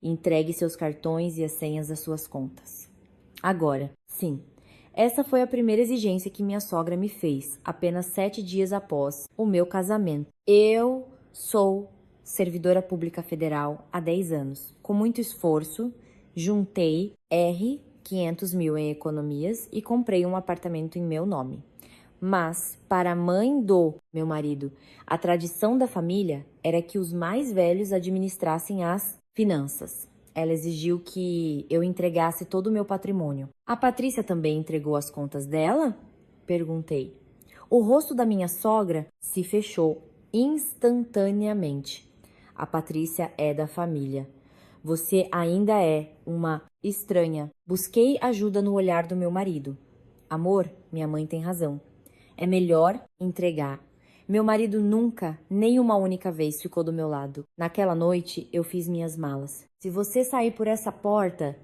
Entregue seus cartões e as senhas das suas contas. Agora, sim. Essa foi a primeira exigência que minha sogra me fez, apenas 7 dias após o meu casamento. Eu sou servidora pública federal há 10 anos. Com muito esforço, juntei 500 mil em economias e comprei um apartamento em meu nome. Mas, para a mãe do meu marido, a tradição da família era que os mais velhos administrassem as finanças. Ela exigiu que eu entregasse todo o meu patrimônio. A Patrícia também entregou as contas dela? Perguntei. O rosto da minha sogra se fechou instantaneamente. A Patrícia é da família. Você ainda é uma estranha. Busquei ajuda no olhar do meu marido. Amor, minha mãe tem razão. É melhor entregar. Meu marido nunca, nem uma única vez, ficou do meu lado. Naquela noite, eu fiz minhas malas. Se você sair por essa porta,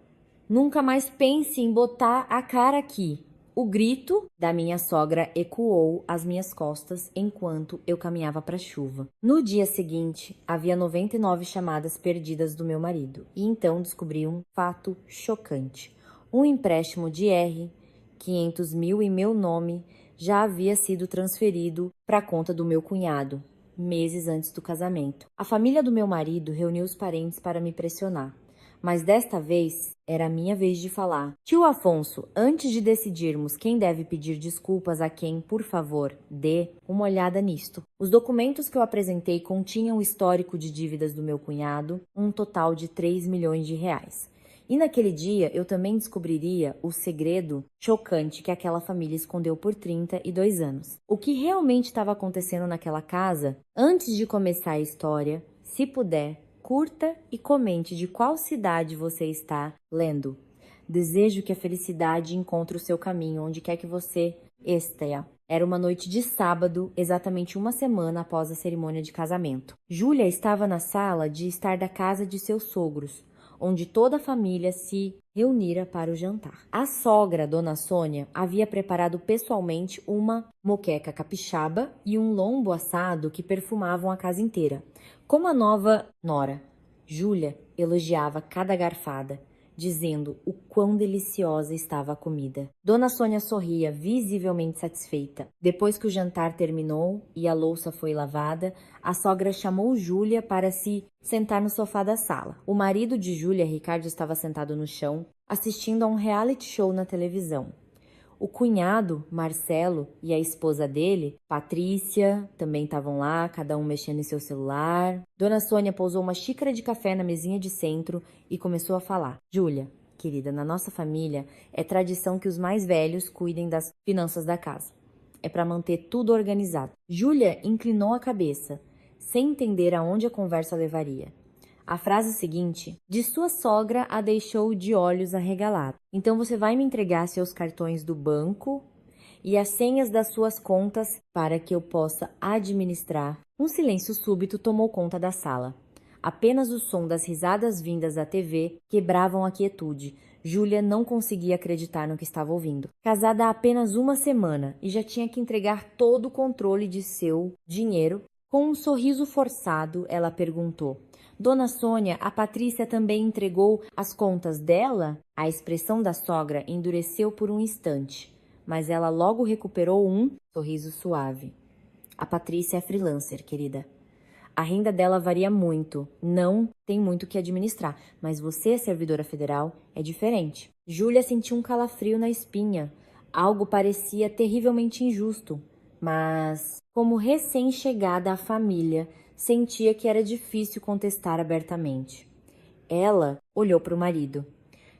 nunca mais pense em botar a cara aqui. O grito da minha sogra ecoou às minhas costas enquanto eu caminhava para a chuva. No dia seguinte, havia 99 chamadas perdidas do meu marido. E então descobri um fato chocante. Um empréstimo de 500 mil em meu nome já havia sido transferido para a conta do meu cunhado, meses antes do casamento. A família do meu marido reuniu os parentes para me pressionar, mas desta vez era a minha vez de falar. Tio Afonso, antes de decidirmos quem deve pedir desculpas a quem, por favor, dê uma olhada nisto. Os documentos que eu apresentei continham o histórico de dívidas do meu cunhado, um total de 3 milhões de reais. E naquele dia eu também descobriria o segredo chocante que aquela família escondeu por 32 anos. O que realmente estava acontecendo naquela casa? Antes de começar a história, se puder, curta e comente de qual cidade você está lendo. Desejo que a felicidade encontre o seu caminho onde quer que você esteja. Era uma noite de sábado, exatamente uma semana após a cerimônia de casamento. Júlia estava na sala de estar da casa de seus sogros, onde toda a família se reunira para o jantar. A sogra, Dona Sônia, havia preparado pessoalmente uma moqueca capixaba e um lombo assado que perfumavam a casa inteira. Como a nova nora, Júlia elogiava cada garfada, dizendo o quão deliciosa estava a comida. Dona Sônia sorria, visivelmente satisfeita. Depois que o jantar terminou e a louça foi lavada, a sogra chamou Júlia para se sentar no sofá da sala. O marido de Júlia, Ricardo, estava sentado no chão, assistindo a um reality show na televisão. O cunhado, Marcelo, e a esposa dele, Patrícia, também estavam lá, cada um mexendo em seu celular. Dona Sônia pousou uma xícara de café na mesinha de centro e começou a falar. Júlia, querida, na nossa família é tradição que os mais velhos cuidem das finanças da casa. É para manter tudo organizado. Júlia inclinou a cabeça, sem entender aonde a conversa levaria. A frase seguinte, de sua sogra, a deixou de olhos arregalados. Então você vai me entregar seus cartões do banco e as senhas das suas contas para que eu possa administrar. Um silêncio súbito tomou conta da sala. Apenas o som das risadas vindas da TV quebravam a quietude. Júlia não conseguia acreditar no que estava ouvindo. Casada há apenas uma semana e já tinha que entregar todo o controle de seu dinheiro. Com um sorriso forçado, ela perguntou: Dona Sônia, a Patrícia também entregou as contas dela? A expressão da sogra endureceu por um instante, mas ela logo recuperou um sorriso suave. A Patrícia é freelancer, querida. A renda dela varia muito, não tem muito o que administrar, mas você é servidora federal, é diferente. Júlia sentiu um calafrio na espinha. Algo parecia terrivelmente injusto, mas, como recém-chegada à família, sentia que era difícil contestar abertamente. Ela olhou para o marido.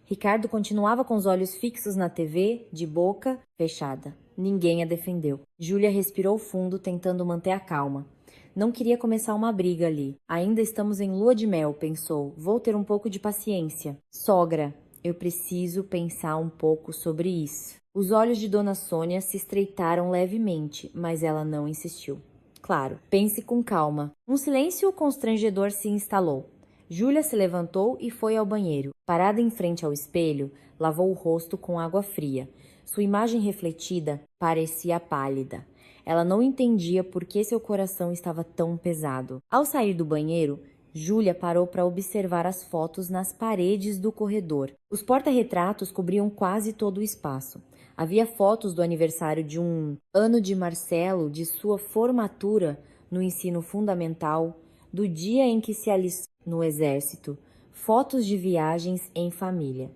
Ricardo continuava com os olhos fixos na TV, de boca fechada. Ninguém a defendeu. Júlia respirou fundo, tentando manter a calma. Não queria começar uma briga ali. Ainda estamos em lua de mel, pensou. Vou ter um pouco de paciência. Sogra, eu preciso pensar um pouco sobre isso. Os olhos de Dona Sônia se estreitaram levemente, mas ela não insistiu. Claro, pense com calma. Um silêncio constrangedor se instalou. Júlia se levantou e foi ao banheiro. Parada em frente ao espelho, lavou o rosto com água fria. Sua imagem refletida parecia pálida. Ela não entendia por que seu coração estava tão pesado. Ao sair do banheiro, Júlia parou para observar as fotos nas paredes do corredor. Os porta-retratos cobriam quase todo o espaço. Havia fotos do aniversário de um ano de Marcelo, de sua formatura no ensino fundamental, do dia em que se alistou no exército, fotos de viagens em família.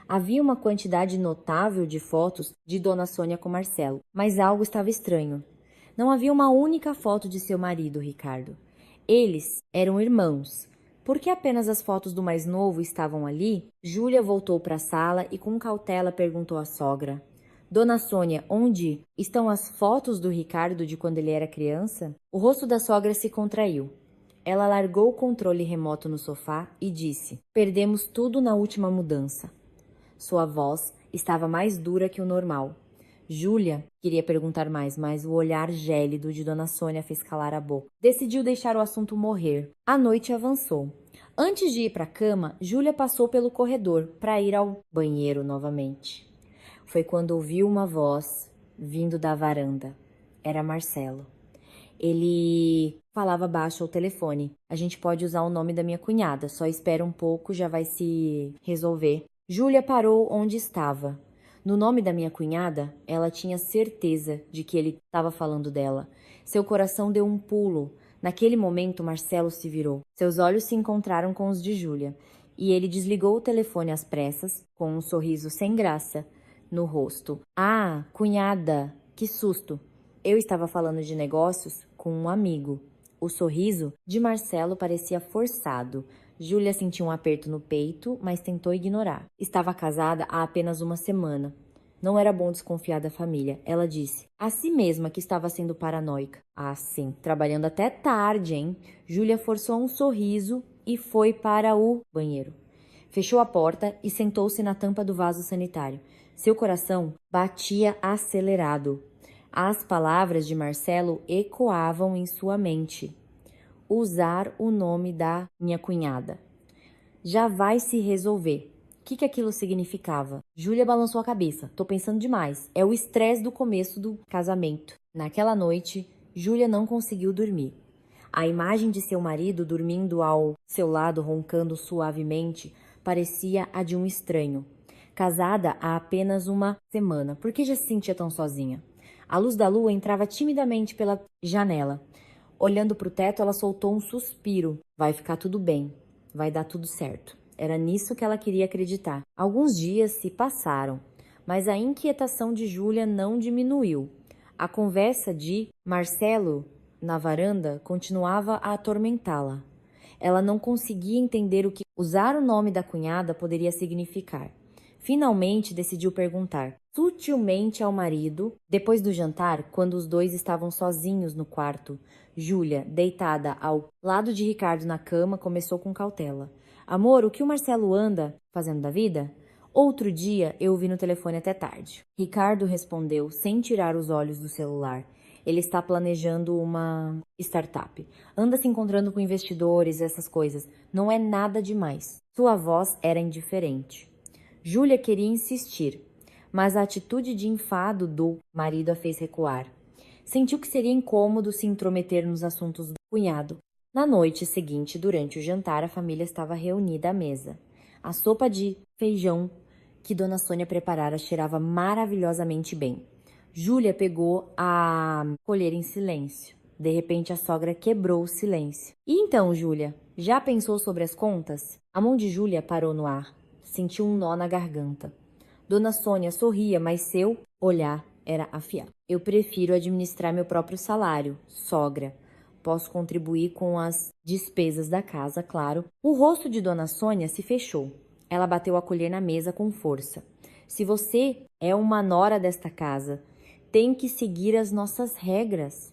Havia uma quantidade notável de fotos de Dona Sônia com Marcelo, mas algo estava estranho. Não havia uma única foto de seu marido, Ricardo. Eles eram irmãos. Por que apenas as fotos do mais novo estavam ali? Júlia voltou para a sala e com cautela perguntou à sogra. Dona Sônia, onde estão as fotos do Ricardo de quando ele era criança? O rosto da sogra se contraiu. Ela largou o controle remoto no sofá e disse: Perdemos tudo na última mudança. Sua voz estava mais dura que o normal. Júlia queria perguntar mais, mas o olhar gélido de Dona Sônia fez calar a boca. Decidiu deixar o assunto morrer. A noite avançou. Antes de ir para a cama, Júlia passou pelo corredor para ir ao banheiro novamente. Foi quando ouviu uma voz vindo da varanda. Era Marcelo. Ele falava baixo ao telefone. A gente pode usar o nome da minha cunhada, só espera um pouco, já vai se resolver. Júlia parou onde estava. No nome da minha cunhada, ela tinha certeza de que ele estava falando dela. Seu coração deu um pulo. Naquele momento, Marcelo se virou. Seus olhos se encontraram com os de Júlia, e ele desligou o telefone às pressas, com um sorriso sem graça no rosto. Ah, cunhada, que susto! Eu estava falando de negócios com um amigo. O sorriso de Marcelo parecia forçado. Júlia sentiu um aperto no peito, mas tentou ignorar. Estava casada há apenas uma semana. Não era bom desconfiar da família. Ela disse, a si mesma que estava sendo paranoica. Ah, sim, trabalhando até tarde, hein? Júlia forçou um sorriso e foi para o banheiro. Fechou a porta e sentou-se na tampa do vaso sanitário. Seu coração batia acelerado. As palavras de Marcelo ecoavam em sua mente. Usar o nome da minha cunhada. Já vai se resolver. O que aquilo significava? Júlia balançou a cabeça. Tô pensando demais. É o estresse do começo do casamento. Naquela noite, Júlia não conseguiu dormir. A imagem de seu marido dormindo ao seu lado, roncando suavemente, parecia a de um estranho. Casada há apenas uma semana, por que já se sentia tão sozinha? A luz da lua entrava timidamente pela janela. Olhando para o teto, ela soltou um suspiro. Vai ficar tudo bem. Vai dar tudo certo. Era nisso que ela queria acreditar. Alguns dias se passaram, mas a inquietação de Júlia não diminuiu. A conversa de Marcelo na varanda continuava a atormentá-la. Ela não conseguia entender o que usar o nome da cunhada poderia significar. Finalmente decidiu perguntar sutilmente ao marido, depois do jantar, quando os dois estavam sozinhos no quarto. Júlia, deitada ao lado de Ricardo na cama, começou com cautela. Amor, o que o Marcelo anda fazendo da vida? Outro dia eu o vi no telefone até tarde. Ricardo respondeu, sem tirar os olhos do celular. Ele está planejando uma startup. Anda se encontrando com investidores, essas coisas. Não é nada demais. Sua voz era indiferente. Júlia queria insistir, mas a atitude de enfado do marido a fez recuar. Sentiu que seria incômodo se intrometer nos assuntos do cunhado. Na noite seguinte, durante o jantar, a família estava reunida à mesa. A sopa de feijão que Dona Sônia preparara cheirava maravilhosamente bem. Júlia pegou a colher em silêncio. De repente, a sogra quebrou o silêncio. E então, Júlia, já pensou sobre as contas? A mão de Júlia parou no ar. Sentiu um nó na garganta. Dona Sônia sorria, mas seu olhar era afiado. Eu prefiro administrar meu próprio salário, sogra. Posso contribuir com as despesas da casa, claro. O rosto de Dona Sônia se fechou. Ela bateu a colher na mesa com força. Se você é uma nora desta casa, tem que seguir as nossas regras.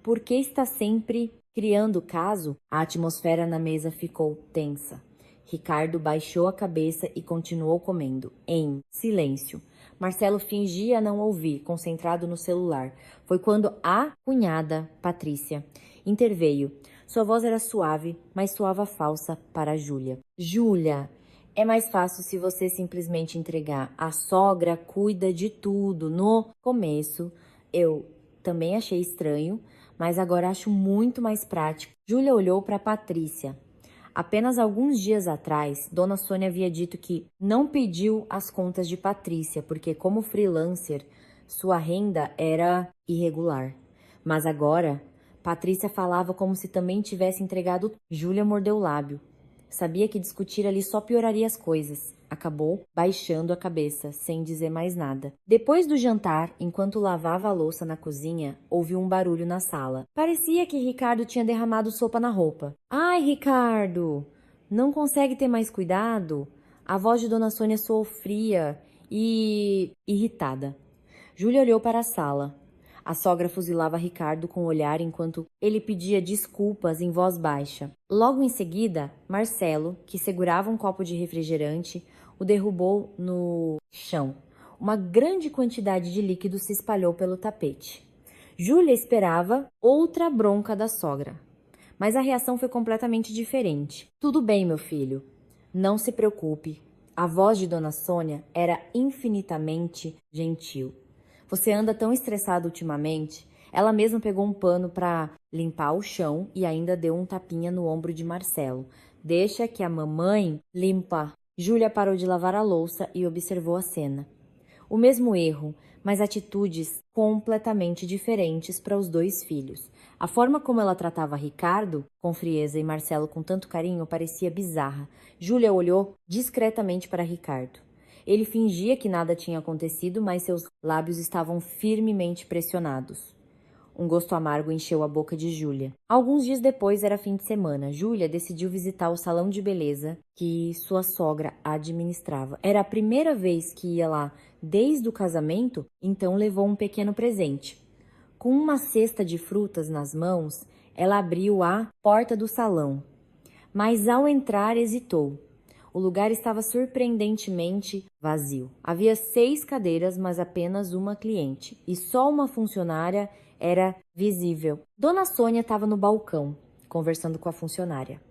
Por que está sempre criando caso? A atmosfera na mesa ficou tensa. Ricardo baixou a cabeça e continuou comendo, em silêncio. Marcelo fingia não ouvir, concentrado no celular. Foi quando a cunhada, Patrícia, interveio. Sua voz era suave, mas soava falsa para Júlia. Júlia, é mais fácil se você simplesmente entregar. A sogra cuida de tudo. No começo, eu também achei estranho, mas agora acho muito mais prático. Júlia olhou para Patrícia. Apenas alguns dias atrás, Dona Sônia havia dito que não pediu as contas de Patrícia, porque como freelancer, sua renda era irregular. Mas agora, Patrícia falava como se também tivesse entregado. Júlia mordeu o lábio. Sabia que discutir ali só pioraria as coisas. Acabou baixando a cabeça, sem dizer mais nada. Depois do jantar, enquanto lavava a louça na cozinha, ouviu um barulho na sala. Parecia que Ricardo tinha derramado sopa na roupa. Ai, Ricardo! Não consegue ter mais cuidado? A voz de Dona Sônia soou fria e irritada. Júlia olhou para a sala. A sogra fuzilava Ricardo com o olhar enquanto ele pedia desculpas em voz baixa. Logo em seguida, Marcelo, que segurava um copo de refrigerante, o derrubou no chão. Uma grande quantidade de líquido se espalhou pelo tapete. Júlia esperava outra bronca da sogra, mas a reação foi completamente diferente. Tudo bem, meu filho. Não se preocupe. A voz de Dona Sônia era infinitamente gentil. Você anda tão estressado ultimamente? Ela mesma pegou um pano para limpar o chão e ainda deu um tapinha no ombro de Marcelo. Deixa que a mamãe limpa. Júlia parou de lavar a louça e observou a cena. O mesmo erro, mas atitudes completamente diferentes para os dois filhos. A forma como ela tratava Ricardo com frieza e Marcelo com tanto carinho parecia bizarra. Júlia olhou discretamente para Ricardo. Ele fingia que nada tinha acontecido, mas seus lábios estavam firmemente pressionados. Um gosto amargo encheu a boca de Júlia. Alguns dias depois era fim de semana. Júlia decidiu visitar o salão de beleza que sua sogra administrava. Era a primeira vez que ia lá desde o casamento, então levou um pequeno presente. Com uma cesta de frutas nas mãos, ela abriu a porta do salão. Mas ao entrar, hesitou. O lugar estava surpreendentemente vazio. Havia 6 cadeiras, mas apenas uma cliente. E só uma funcionária era visível. Dona Sônia estava no balcão, conversando com a funcionária.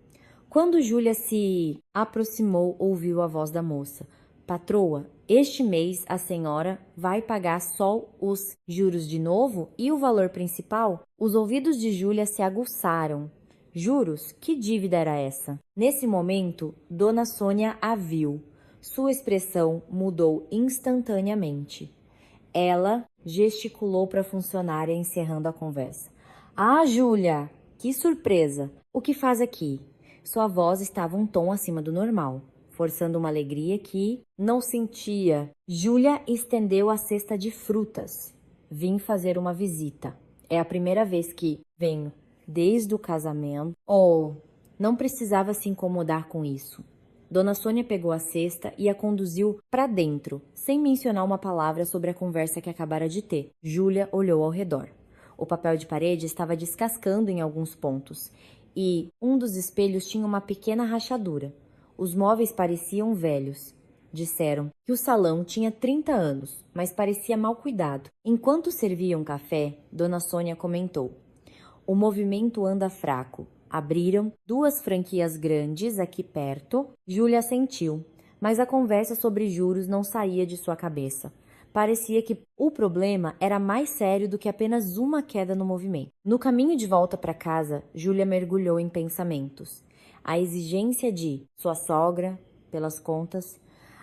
Quando Júlia se aproximou, ouviu a voz da moça. Patroa, este mês a senhora vai pagar só os juros de novo e o valor principal? Os ouvidos de Júlia se aguçaram. Juros? Que dívida era essa? Nesse momento, Dona Sônia a viu. Sua expressão mudou instantaneamente. Ela gesticulou para a funcionária, encerrando a conversa. Ah, Júlia, que surpresa! O que faz aqui? Sua voz estava um tom acima do normal, forçando uma alegria que não sentia. Júlia estendeu a cesta de frutas. Vim fazer uma visita. É a primeira vez que venho desde o casamento. Não precisava se incomodar com isso. Dona Sônia pegou a cesta e a conduziu para dentro, sem mencionar uma palavra sobre a conversa que acabara de ter. Júlia olhou ao redor. O papel de parede estava descascando em alguns pontos e um dos espelhos tinha uma pequena rachadura. Os móveis pareciam velhos. Disseram que o salão tinha 30 anos, mas parecia mal cuidado. Enquanto serviam café, Dona Sônia comentou: o movimento anda fraco. Abriram 2 franquias grandes aqui perto. Júlia sentiu, mas a conversa sobre juros não saía de sua cabeça. Parecia que o problema era mais sério do que apenas uma queda no movimento. No caminho de volta para casa, Júlia mergulhou em pensamentos. A exigência de sua sogra, pelas contas,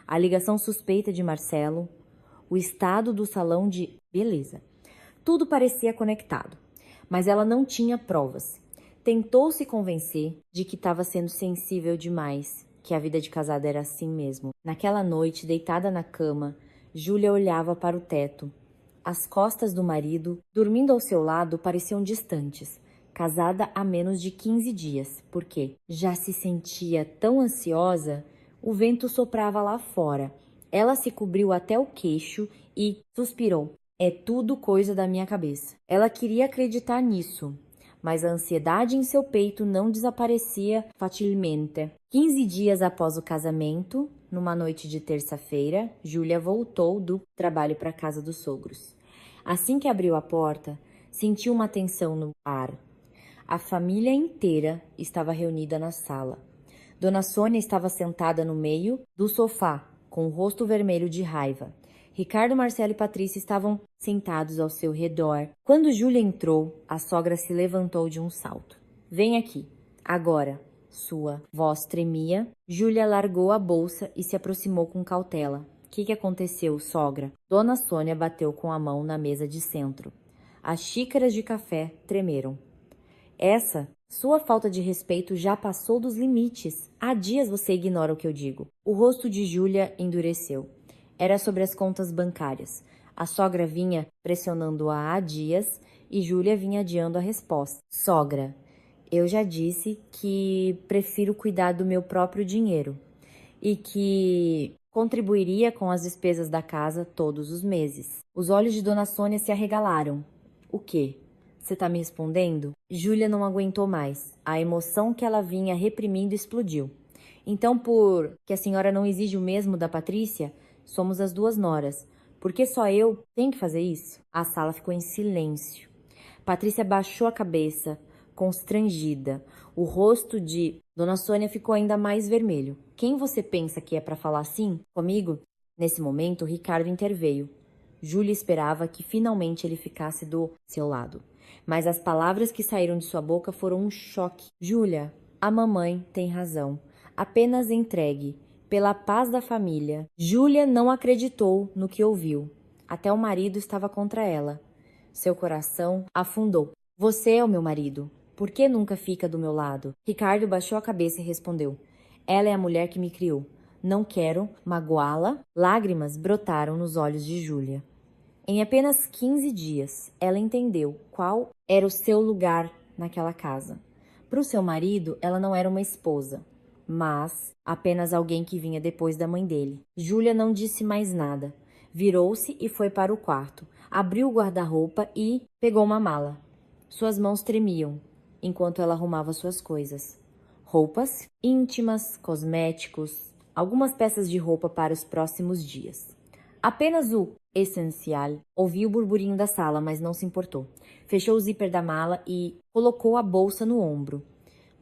a ligação suspeita de Marcelo, o estado do salão de beleza. Tudo parecia conectado, mas ela não tinha provas. Tentou se convencer de que estava sendo sensível demais, que a vida de casada era assim mesmo. Naquela noite, deitada na cama, Júlia olhava para o teto. As costas do marido, dormindo ao seu lado, pareciam distantes. Casada há menos de 15 dias, porque já se sentia tão ansiosa, o vento soprava lá fora. Ela se cobriu até o queixo e suspirou. É tudo coisa da minha cabeça. Ela queria acreditar nisso, mas a ansiedade em seu peito não desaparecia facilmente. 15 dias após o casamento, numa noite de terça-feira, Júlia voltou do trabalho para a casa dos sogros. Assim que abriu a porta, sentiu uma tensão no ar. A família inteira estava reunida na sala. Dona Sônia estava sentada no meio do sofá, com o rosto vermelho de raiva. Ricardo, Marcelo e Patrícia estavam sentados ao seu redor. Quando Júlia entrou, a sogra se levantou de um salto. Vem aqui, agora. Sua voz tremia. Júlia largou a bolsa e se aproximou com cautela. O que aconteceu, sogra? Dona Sônia bateu com a mão na mesa de centro. As xícaras de café tremeram. Sua falta de respeito já passou dos limites. Há dias você ignora o que eu digo. O rosto de Júlia endureceu. Era sobre as contas bancárias. A sogra vinha pressionando-a há dias e Júlia vinha adiando a resposta. Sogra, eu já disse que prefiro cuidar do meu próprio dinheiro e que contribuiria com as despesas da casa todos os meses. Os olhos de Dona Sônia se arregalaram. O quê? Você tá me respondendo? Júlia não aguentou mais. A emoção que ela vinha reprimindo explodiu. Então, por que a senhora não exige o mesmo da Patrícia? Somos as duas noras. Por que só eu tenho que fazer isso? A sala ficou em silêncio. Patrícia baixou a cabeça, constrangida. O rosto de Dona Sônia ficou ainda mais vermelho. Quem você pensa que é para falar assim? Comigo? Nesse momento, Ricardo interveio. Júlia esperava que finalmente ele ficasse do seu lado. Mas as palavras que saíram de sua boca foram um choque. Júlia, a mamãe tem razão. Apenas entregue, pela paz da família. Júlia não acreditou no que ouviu. Até o marido estava contra ela. Seu coração afundou. Você é o meu marido. Por que nunca fica do meu lado? Ricardo baixou a cabeça e respondeu. Ela é a mulher que me criou. Não quero magoá-la. Lágrimas brotaram nos olhos de Júlia. Em apenas 15 dias, ela entendeu qual era o seu lugar naquela casa. Para o seu marido, ela não era uma esposa, mas apenas alguém que vinha depois da mãe dele. Júlia não disse mais nada. Virou-se e foi para o quarto. Abriu o guarda-roupa e pegou uma mala. Suas mãos tremiam enquanto ela arrumava suas coisas. Roupas íntimas, cosméticos, algumas peças de roupa para os próximos dias. Apenas o essencial. Ouviu o burburinho da sala, mas não se importou. Fechou o zíper da mala e colocou a bolsa no ombro.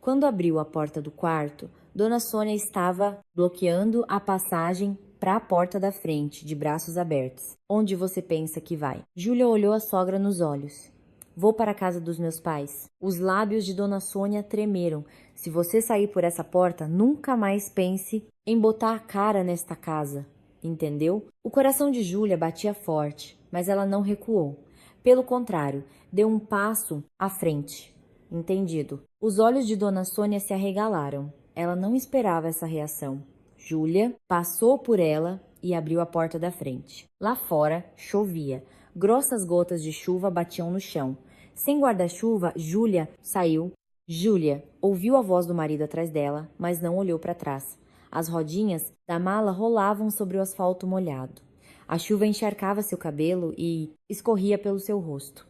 Quando abriu a porta do quarto, Dona Sônia estava bloqueando a passagem para a porta da frente, de braços abertos. Onde você pensa que vai? Júlia olhou a sogra nos olhos. Vou para a casa dos meus pais. Os lábios de Dona Sônia tremeram. Se você sair por essa porta, nunca mais pense em botar a cara nesta casa. Entendeu? O coração de Júlia batia forte, mas ela não recuou. Pelo contrário, deu um passo à frente. Entendido. Os olhos de Dona Sônia se arregalaram. Ela não esperava essa reação. Júlia passou por ela e abriu a porta da frente. Lá fora, chovia. Grossas gotas de chuva batiam no chão. Sem guarda-chuva, Júlia saiu. Júlia ouviu a voz do marido atrás dela, mas não olhou para trás. As rodinhas da mala rolavam sobre o asfalto molhado. A chuva encharcava seu cabelo e escorria pelo seu rosto.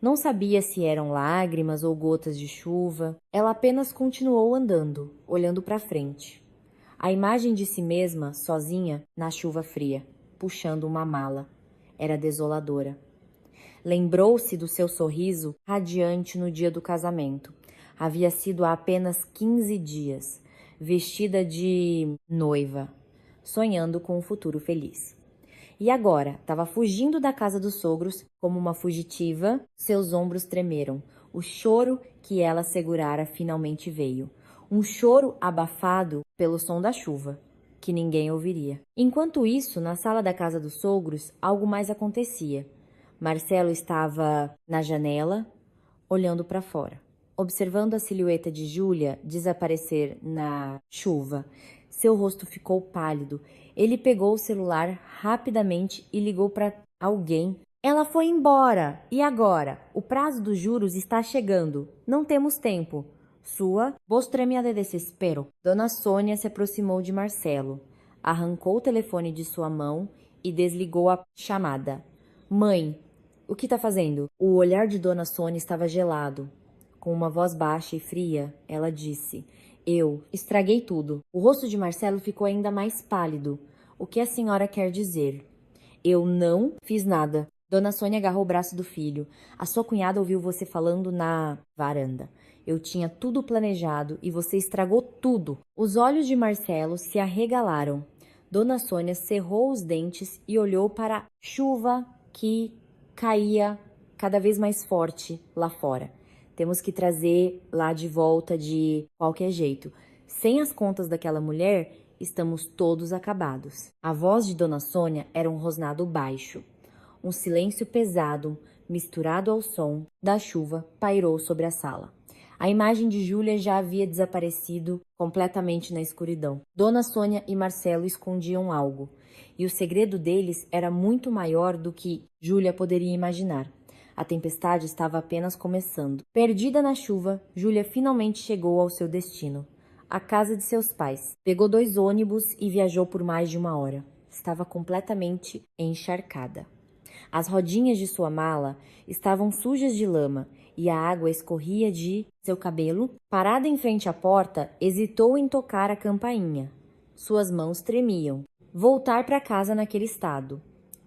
Não sabia se eram lágrimas ou gotas de chuva. Ela apenas continuou andando, olhando para frente. A imagem de si mesma, sozinha, na chuva fria, puxando uma mala, era desoladora. Lembrou-se do seu sorriso radiante no dia do casamento. Havia sido há apenas 15 dias, vestida de noiva, sonhando com um futuro feliz. E agora, estava fugindo da casa dos sogros como uma fugitiva. Seus ombros tremeram. O choro que ela segurara finalmente veio. Um choro abafado pelo som da chuva, que ninguém ouviria. Enquanto isso, na sala da casa dos sogros, algo mais acontecia. Marcelo estava na janela, olhando para fora, observando a silhueta de Júlia desaparecer na chuva. Seu rosto ficou pálido. Ele pegou o celular rapidamente e ligou para alguém. Ela foi embora. E agora? O prazo dos juros está chegando. Não temos tempo. Sua voz tremia de desespero. Dona Sônia se aproximou de Marcelo, arrancou o telefone de sua mão e desligou a chamada. Mãe, o que está fazendo? O olhar de Dona Sônia estava gelado. Com uma voz baixa e fria, ela disse: Eu estraguei tudo. O rosto de Marcelo ficou ainda mais pálido. O que a senhora quer dizer? Eu não fiz nada. Dona Sônia agarrou o braço do filho. A sua cunhada ouviu você falando na varanda. Eu tinha tudo planejado e você estragou tudo. Os olhos de Marcelo se arregalaram. Dona Sônia cerrou os dentes e olhou para a chuva que caía cada vez mais forte lá fora. Temos que trazer lá de volta de qualquer jeito. Sem as contas daquela mulher, estamos todos acabados. A voz de Dona Sônia era um rosnado baixo. Um silêncio pesado, misturado ao som da chuva, pairou sobre a sala. A imagem de Júlia já havia desaparecido completamente na escuridão. Dona Sônia e Marcelo escondiam algo, e o segredo deles era muito maior do que Júlia poderia imaginar. A tempestade estava apenas começando. Perdida na chuva, Júlia finalmente chegou ao seu destino, a casa de seus pais. Pegou 2 ônibus e viajou por mais de 1 hora. Estava completamente encharcada. As rodinhas de sua mala estavam sujas de lama e a água escorria de seu cabelo. Parada em frente à porta, hesitou em tocar a campainha. Suas mãos tremiam. Voltar para casa naquele estado,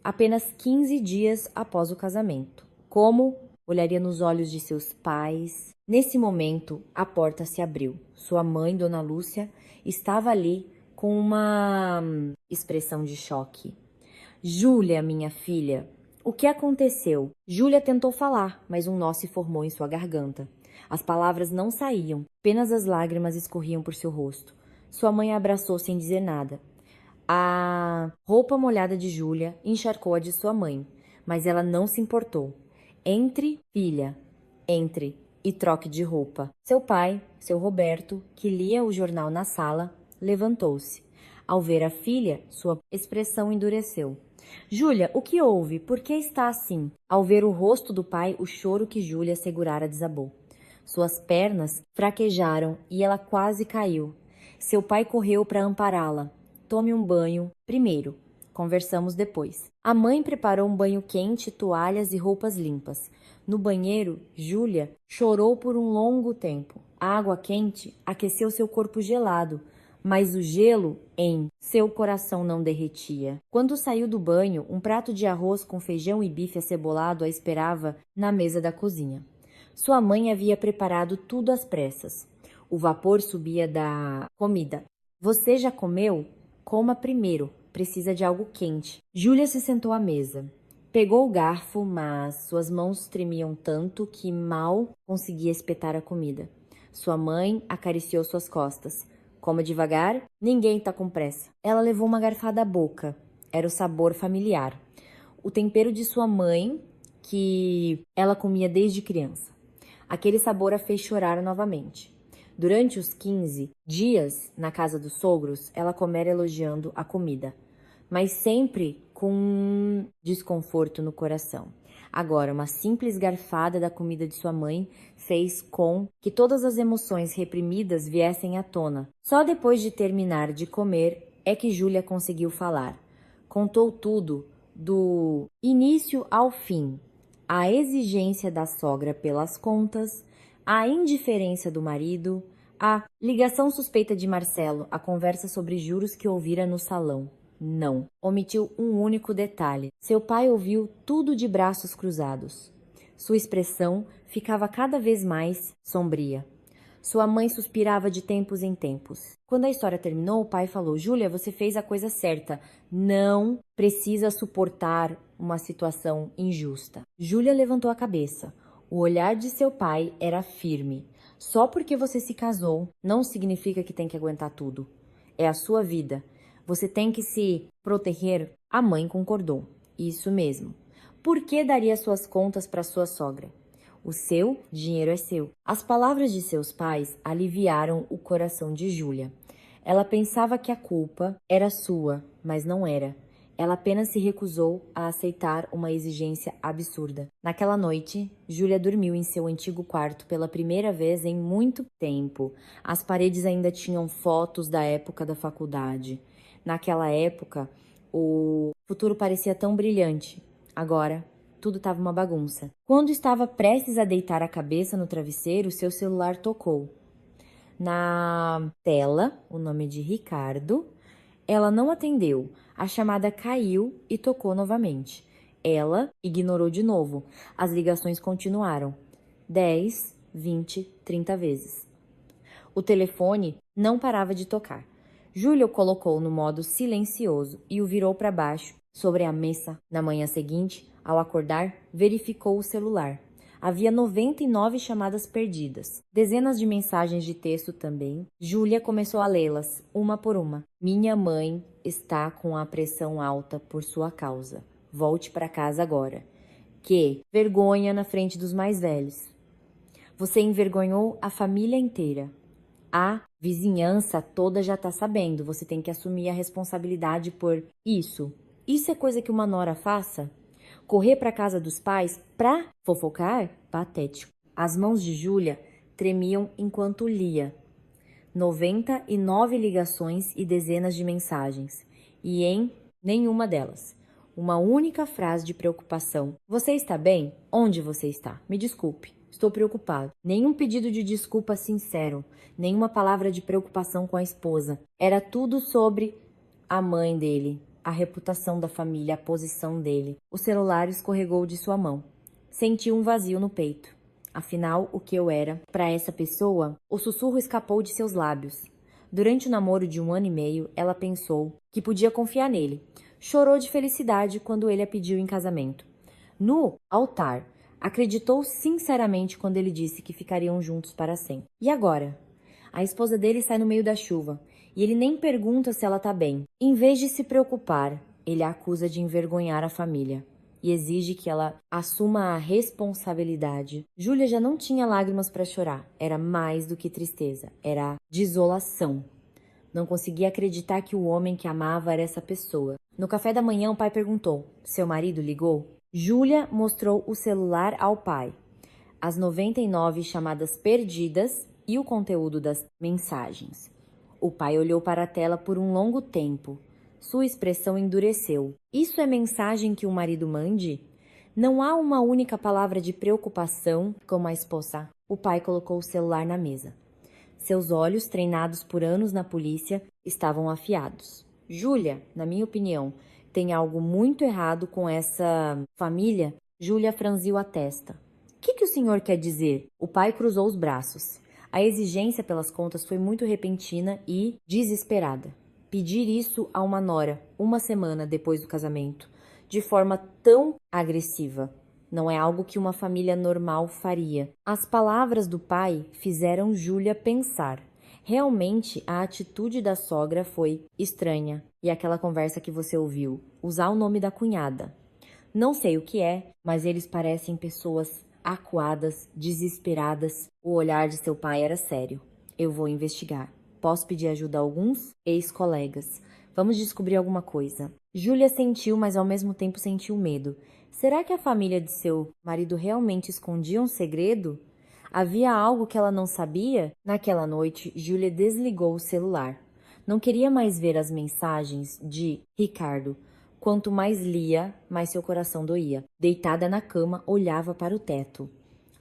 apenas 15 dias após o casamento. Como olharia nos olhos de seus pais? Nesse momento, a porta se abriu. Sua mãe, Dona Lúcia, estava ali com uma expressão de choque. Júlia, minha filha, o que aconteceu? Júlia tentou falar, mas um nó se formou em sua garganta. As palavras não saíam, apenas as lágrimas escorriam por seu rosto. Sua mãe a abraçou sem dizer nada. A roupa molhada de Júlia encharcou a de sua mãe, mas ela não se importou. Entre, filha, entre e troque de roupa. Seu pai, seu Roberto, que lia o jornal na sala, levantou-se. Ao ver a filha, sua expressão endureceu. Júlia, o que houve? Por que está assim? Ao ver o rosto do pai, o choro que Júlia segurara desabou. Suas pernas fraquejaram e ela quase caiu. Seu pai correu para ampará-la. Tome um banho primeiro. Conversamos depois. A mãe preparou um banho quente, toalhas e roupas limpas. No banheiro, Júlia chorou por um longo tempo. A água quente aqueceu seu corpo gelado, mas o gelo em seu coração não derretia. Quando saiu do banho, um prato de arroz com feijão e bife acebolado a esperava na mesa da cozinha. Sua mãe havia preparado tudo às pressas. O vapor subia da comida. Você já comeu? Coma primeiro. Precisa de algo quente. Júlia se sentou à mesa. Pegou o garfo, mas suas mãos tremiam tanto que mal conseguia espetar a comida. Sua mãe acariciou suas costas. Coma devagar, ninguém tá com pressa. Ela levou uma garfada à boca. Era o sabor familiar. O tempero de sua mãe, que ela comia desde criança. Aquele sabor a fez chorar novamente. Durante os 15 dias na casa dos sogros, ela comera elogiando a comida, mas sempre com um desconforto no coração. Agora, uma simples garfada da comida de sua mãe fez com que todas as emoções reprimidas viessem à tona. Só depois de terminar de comer é que Júlia conseguiu falar. Contou tudo, do início ao fim. A exigência da sogra pelas contas, a indiferença do marido, a ligação suspeita de Marcelo, a conversa sobre juros que ouvira no salão. Não. Omitiu um único detalhe. Seu pai ouviu tudo de braços cruzados. Sua expressão ficava cada vez mais sombria. Sua mãe suspirava de tempos em tempos. Quando a história terminou, o pai falou: Júlia, você fez a coisa certa. Não precisa suportar uma situação injusta. Júlia levantou a cabeça. O olhar de seu pai era firme. Só porque você se casou, não significa que tem que aguentar tudo. É a sua vida. Você tem que se proteger. A mãe concordou. Isso mesmo. Por que daria suas contas para sua sogra? O seu dinheiro é seu. As palavras de seus pais aliviaram o coração de Júlia. Ela pensava que a culpa era sua, mas não era. Ela apenas se recusou a aceitar uma exigência absurda. Naquela noite, Júlia dormiu em seu antigo quarto pela primeira vez em muito tempo. As paredes ainda tinham fotos da época da faculdade. Naquela época, o futuro parecia tão brilhante. Agora, tudo estava uma bagunça. Quando estava prestes a deitar a cabeça no travesseiro, seu celular tocou. Na tela, o nome de Ricardo. Ela não atendeu. A chamada caiu e tocou novamente. Ela ignorou de novo. As ligações continuaram. 10, 20, 30 vezes. O telefone não parava de tocar. Júlia o colocou no modo silencioso e o virou para baixo sobre a mesa. Na manhã seguinte, ao acordar, verificou o celular. Havia 99 chamadas perdidas. Dezenas de mensagens de texto também. Júlia começou a lê-las, uma por uma. Minha mãe está com a pressão alta por sua causa. Volte para casa agora. Que vergonha na frente dos mais velhos. Você envergonhou a família inteira. A vizinhança toda já tá sabendo. Você tem que assumir a responsabilidade por isso. Isso é coisa que uma nora faça? Correr para casa dos pais pra fofocar? Patético. As mãos de Júlia tremiam enquanto lia. 99 ligações e dezenas de mensagens. E em nenhuma delas uma única frase de preocupação. Você está bem? Onde você está? Me desculpe. Estou preocupado. Nenhum pedido de desculpa sincero. Nenhuma palavra de preocupação com a esposa. Era tudo sobre a mãe dele, a reputação da família, a posição dele. O celular escorregou de sua mão. Senti um vazio no peito. Afinal, o que eu era para essa pessoa? O sussurro escapou de seus lábios. Durante o namoro de 1 ano e meio, ela pensou que podia confiar nele. Chorou de felicidade quando ele a pediu em casamento. No altar, acreditou sinceramente quando ele disse que ficariam juntos para sempre. E agora? A esposa dele sai no meio da chuva e ele nem pergunta se ela tá bem. Em vez de se preocupar, ele a acusa de envergonhar a família e exige que ela assuma a responsabilidade. Júlia já não tinha lágrimas para chorar. Era mais do que tristeza. Era desolação. Não conseguia acreditar que o homem que amava era essa pessoa. No café da manhã, o pai perguntou: seu marido ligou? Júlia mostrou o celular ao pai. As 99 chamadas perdidas e o conteúdo das mensagens. O pai olhou para a tela por um longo tempo. Sua expressão endureceu. Isso é mensagem que o marido mande? Não há uma única palavra de preocupação como a esposa. O pai colocou o celular na mesa. Seus olhos, treinados por anos na polícia, estavam afiados. Júlia, na minha opinião, tem algo muito errado com essa família. Júlia franziu a testa. O que o senhor quer dizer? O pai cruzou os braços. A exigência pelas contas foi muito repentina e desesperada. Pedir isso a uma nora, 1 semana depois do casamento, de forma tão agressiva, não é algo que uma família normal faria. As palavras do pai fizeram Júlia pensar. Realmente, a atitude da sogra foi estranha. E aquela conversa que você ouviu, usar o nome da cunhada. Não sei o que é, mas eles parecem pessoas acuadas, desesperadas. O olhar de seu pai era sério. Eu vou investigar. Posso pedir ajuda a alguns ex-colegas. Vamos descobrir alguma coisa. Júlia sentiu, mas ao mesmo tempo sentiu medo. Será que a família de seu marido realmente escondia um segredo? Havia algo que ela não sabia? Naquela noite, Júlia desligou o celular. Não queria mais ver as mensagens de Ricardo. Quanto mais lia, mais seu coração doía. Deitada na cama, olhava para o teto.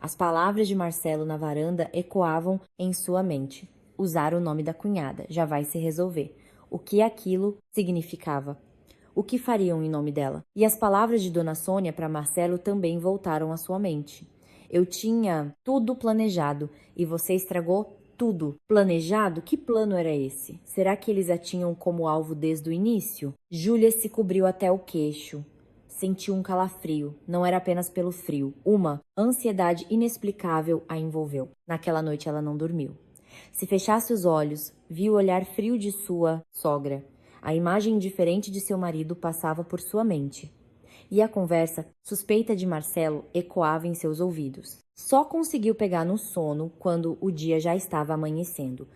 As palavras de Marcelo na varanda ecoavam em sua mente. Usar o nome da cunhada, já vai se resolver. O que aquilo significava? O que fariam em nome dela? E as palavras de Dona Sônia para Marcelo também voltaram à sua mente. Eu tinha tudo planejado e você estragou tudo. Planejado? Que plano era esse? Será que eles a tinham como alvo desde o início? Júlia se cobriu até o queixo. Sentiu um calafrio. Não era apenas pelo frio. Uma ansiedade inexplicável a envolveu. Naquela noite ela não dormiu. Se fechasse os olhos, viu o olhar frio de sua sogra. A imagem indiferente de seu marido passava por sua mente. E a conversa suspeita de Marcelo ecoava em seus ouvidos. Só conseguiu pegar no sono quando o dia já estava amanhecendo.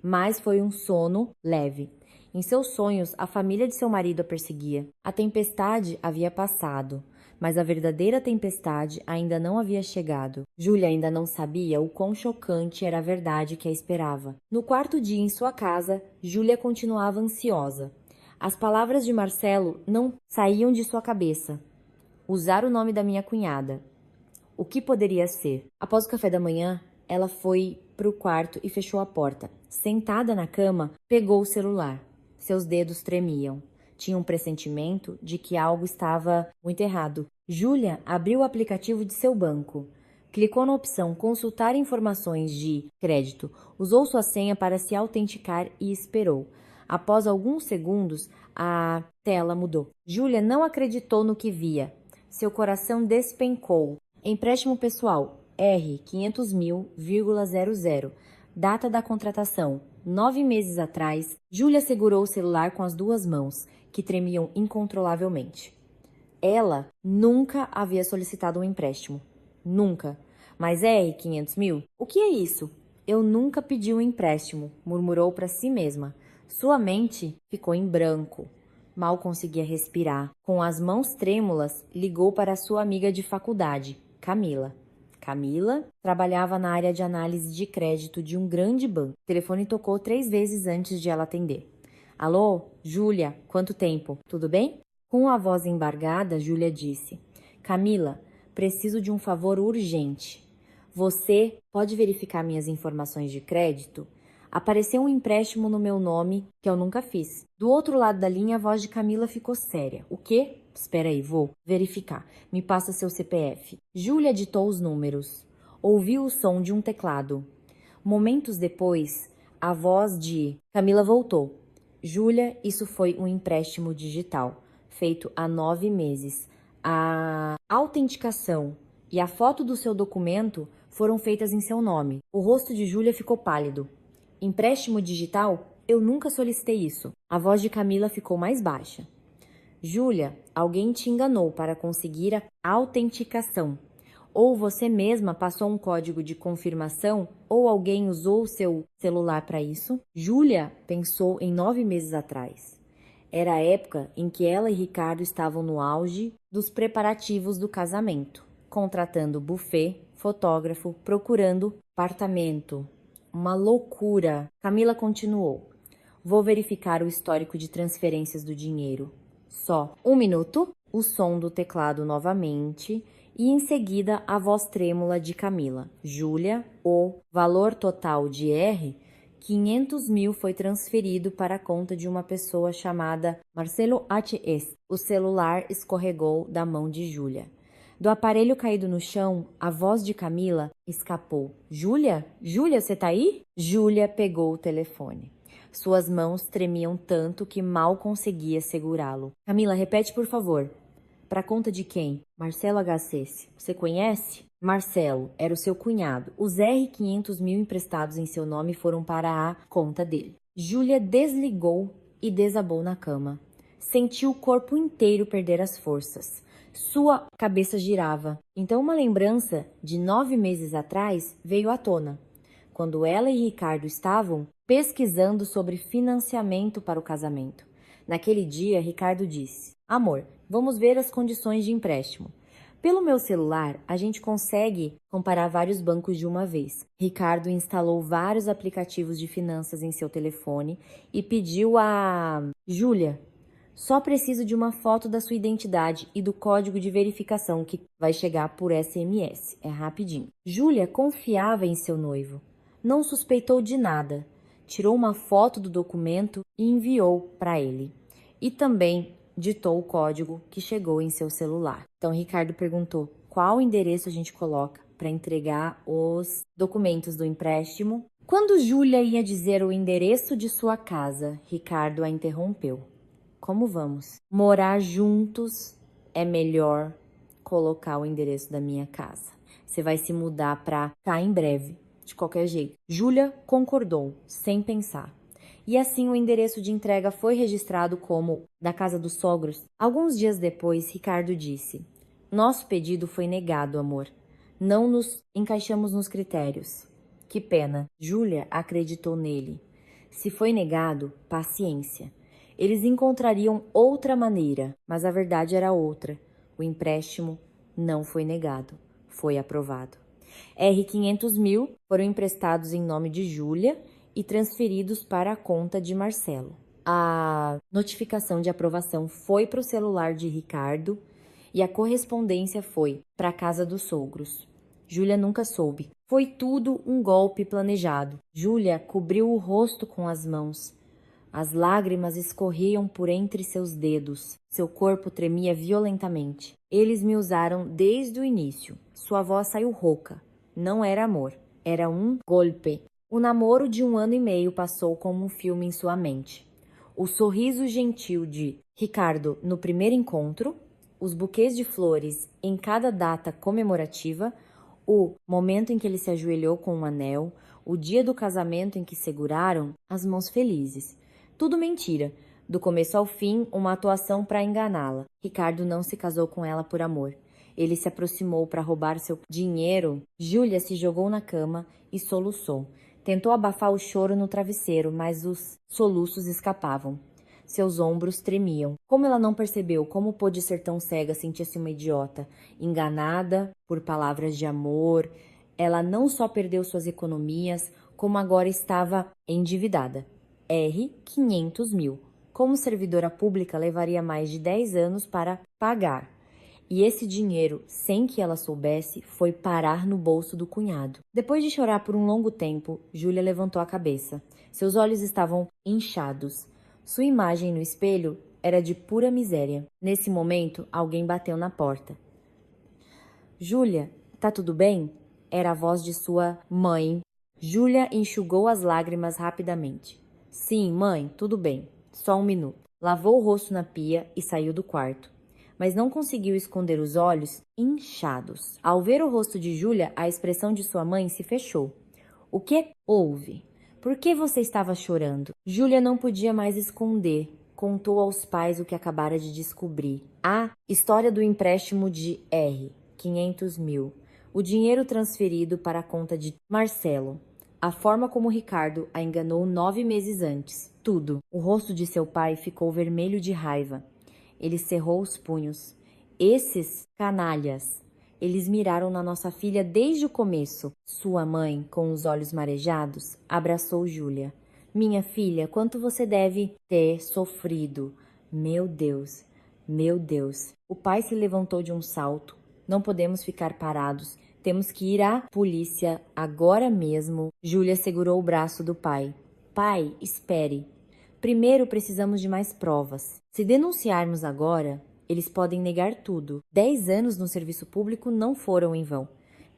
Mas foi um sono leve. Em seus sonhos, a família de seu marido a perseguia. A tempestade havia passado, mas a verdadeira tempestade ainda não havia chegado. Júlia ainda não sabia o quão chocante era a verdade que a esperava. No quarto dia em sua casa, Júlia continuava ansiosa. As palavras de Marcelo não saíam de sua cabeça. Usar o nome da minha cunhada. O que poderia ser? Após o café da manhã, ela foi para o quarto e fechou a porta. Sentada na cama, pegou o celular. Seus dedos tremiam. Tinha um pressentimento de que algo estava muito errado. Júlia abriu o aplicativo de seu banco. Clicou na opção Consultar informações de crédito. Usou sua senha para se autenticar e esperou. Após alguns segundos, a tela mudou. Júlia não acreditou no que via. Seu coração despencou. Empréstimo pessoal R 500.000,00. Data da contratação 9 meses atrás. Júlia segurou o celular com as duas mãos, que tremiam incontrolavelmente. Ela nunca havia solicitado um empréstimo. Nunca. Mas R 500 mil? O que é isso? Eu nunca pedi um empréstimo, murmurou para si mesma. Sua mente ficou em branco. Mal conseguia respirar. Com as mãos trêmulas, ligou para sua amiga de faculdade, Camila. Camila trabalhava na área de análise de crédito de um grande banco. O telefone tocou 3 vezes antes de ela atender. Alô, Júlia, quanto tempo? Tudo bem? Com a voz embargada, Júlia disse: Camila, preciso de um favor urgente. Você pode verificar minhas informações de crédito? Apareceu um empréstimo no meu nome que eu nunca fiz. Do outro lado da linha, a voz de Camila ficou séria. O quê? Espera aí, vou verificar. Me passa seu CPF. Júlia ditou os números. Ouviu o som de um teclado. Momentos depois, a voz de Camila voltou. Júlia, isso foi um empréstimo digital, feito há 9 meses. A autenticação e a foto do seu documento foram feitas em seu nome. O rosto de Júlia ficou pálido. Empréstimo digital? Eu nunca solicitei isso. A voz de Camila ficou mais baixa. Júlia, alguém te enganou para conseguir a autenticação. Ou você mesma passou um código de confirmação, ou alguém usou o seu celular para isso. Júlia pensou em 9 meses atrás. Era a época em que ela e Ricardo estavam no auge dos preparativos do casamento, contratando buffet, fotógrafo, procurando apartamento. Uma loucura. Camila continuou. Vou verificar o histórico de transferências do dinheiro. Só 1 minuto. O som do teclado novamente e em seguida a voz trêmula de Camila. Júlia, o valor total de R 500 mil foi transferido para a conta de uma pessoa chamada Marcelo H.S. O celular escorregou da mão de Júlia. Do aparelho caído no chão, a voz de Camila escapou. Júlia? Júlia, você tá aí? Júlia pegou o telefone. Suas mãos tremiam tanto que mal conseguia segurá-lo. Camila, repete por favor. Para conta de quem? Marcelo HCS. Você conhece? Marcelo, era o seu cunhado. Os R 500 mil emprestados em seu nome foram para a conta dele. Júlia desligou e desabou na cama. Sentiu o corpo inteiro perder as forças. Sua cabeça girava. Então uma lembrança de 9 meses atrás veio à tona, quando ela e Ricardo estavam pesquisando sobre financiamento para o casamento. Naquele dia, Ricardo disse: Amor, vamos ver as condições de empréstimo. Pelo meu celular, a gente consegue comparar vários bancos de uma vez. Ricardo instalou vários aplicativos de finanças em seu telefone e pediu a Júlia: só preciso de uma foto da sua identidade e do código de verificação que vai chegar por SMS. É rapidinho. Júlia confiava em seu noivo. Não suspeitou de nada. Tirou uma foto do documento e enviou para ele. E também ditou o código que chegou em seu celular. Então, Ricardo perguntou: qual endereço a gente coloca para entregar os documentos do empréstimo? Quando Júlia ia dizer o endereço de sua casa, Ricardo a interrompeu. Como vamos? Morar juntos é melhor colocar o endereço da minha casa. Você vai se mudar para cá em breve, de qualquer jeito. Júlia concordou, sem pensar. E assim o endereço de entrega foi registrado como da casa dos sogros. Alguns dias depois, Ricardo disse: Nosso pedido foi negado, amor. Não nos encaixamos nos critérios. Que pena. Júlia acreditou nele. Se foi negado, paciência. Eles encontrariam outra maneira, mas a verdade era outra. O empréstimo não foi negado, foi aprovado. R 500 mil foram emprestados em nome de Júlia e transferidos para a conta de Marcelo. A notificação de aprovação foi para o celular de Ricardo e a correspondência foi para a casa dos sogros. Júlia nunca soube. Foi tudo um golpe planejado. Júlia cobriu o rosto com as mãos. As lágrimas escorriam por entre seus dedos. Seu corpo tremia violentamente. Eles me usaram desde o início. Sua voz saiu rouca. Não era amor. Era um golpe. O namoro de 1 ano e meio passou como um filme em sua mente. O sorriso gentil de Ricardo no primeiro encontro, os buquês de flores em cada data comemorativa, o momento em que ele se ajoelhou com um anel, o dia do casamento em que seguraram as mãos felizes. Tudo mentira. Do começo ao fim, uma atuação para enganá-la. Ricardo não se casou com ela por amor. Ele se aproximou para roubar seu dinheiro. Júlia se jogou na cama e soluçou. Tentou abafar o choro no travesseiro, mas os soluços escapavam. Seus ombros tremiam. Como ela não percebeu? Como pôde ser tão cega? Sentia-se uma idiota. Enganada por palavras de amor. Ela não só perdeu suas economias, como agora estava endividada. R$ 500 mil. Como servidora pública, levaria mais de 10 anos para pagar. E esse dinheiro, sem que ela soubesse, foi parar no bolso do cunhado. Depois de chorar por um longo tempo, Júlia levantou a cabeça. Seus olhos estavam inchados. Sua imagem no espelho era de pura miséria. Nesse momento, alguém bateu na porta. Júlia, tá tudo bem? Era a voz de sua mãe. Júlia enxugou as lágrimas rapidamente. Sim, mãe, tudo bem. Só um minuto. Lavou o rosto na pia e saiu do quarto. Mas não conseguiu esconder os olhos inchados. Ao ver o rosto de Júlia, a expressão de sua mãe se fechou. O que houve? Por que você estava chorando? Júlia não podia mais esconder. Contou aos pais o que acabara de descobrir. A história do empréstimo de R. 500 mil. O dinheiro transferido para a conta de Marcelo. A forma como Ricardo a enganou 9 meses antes. Tudo. O rosto de seu pai ficou vermelho de raiva. Ele cerrou os punhos. Esses canalhas. Eles miraram na nossa filha desde o começo. Sua mãe, com os olhos marejados, abraçou Júlia. Minha filha, quanto você deve ter sofrido. Meu Deus, meu Deus. O pai se levantou de um salto. Não podemos ficar parados. Temos que ir à polícia agora mesmo. Júlia segurou o braço do pai. Pai, espere. Primeiro precisamos de mais provas. Se denunciarmos agora, eles podem negar tudo. 10 anos no serviço público não foram em vão.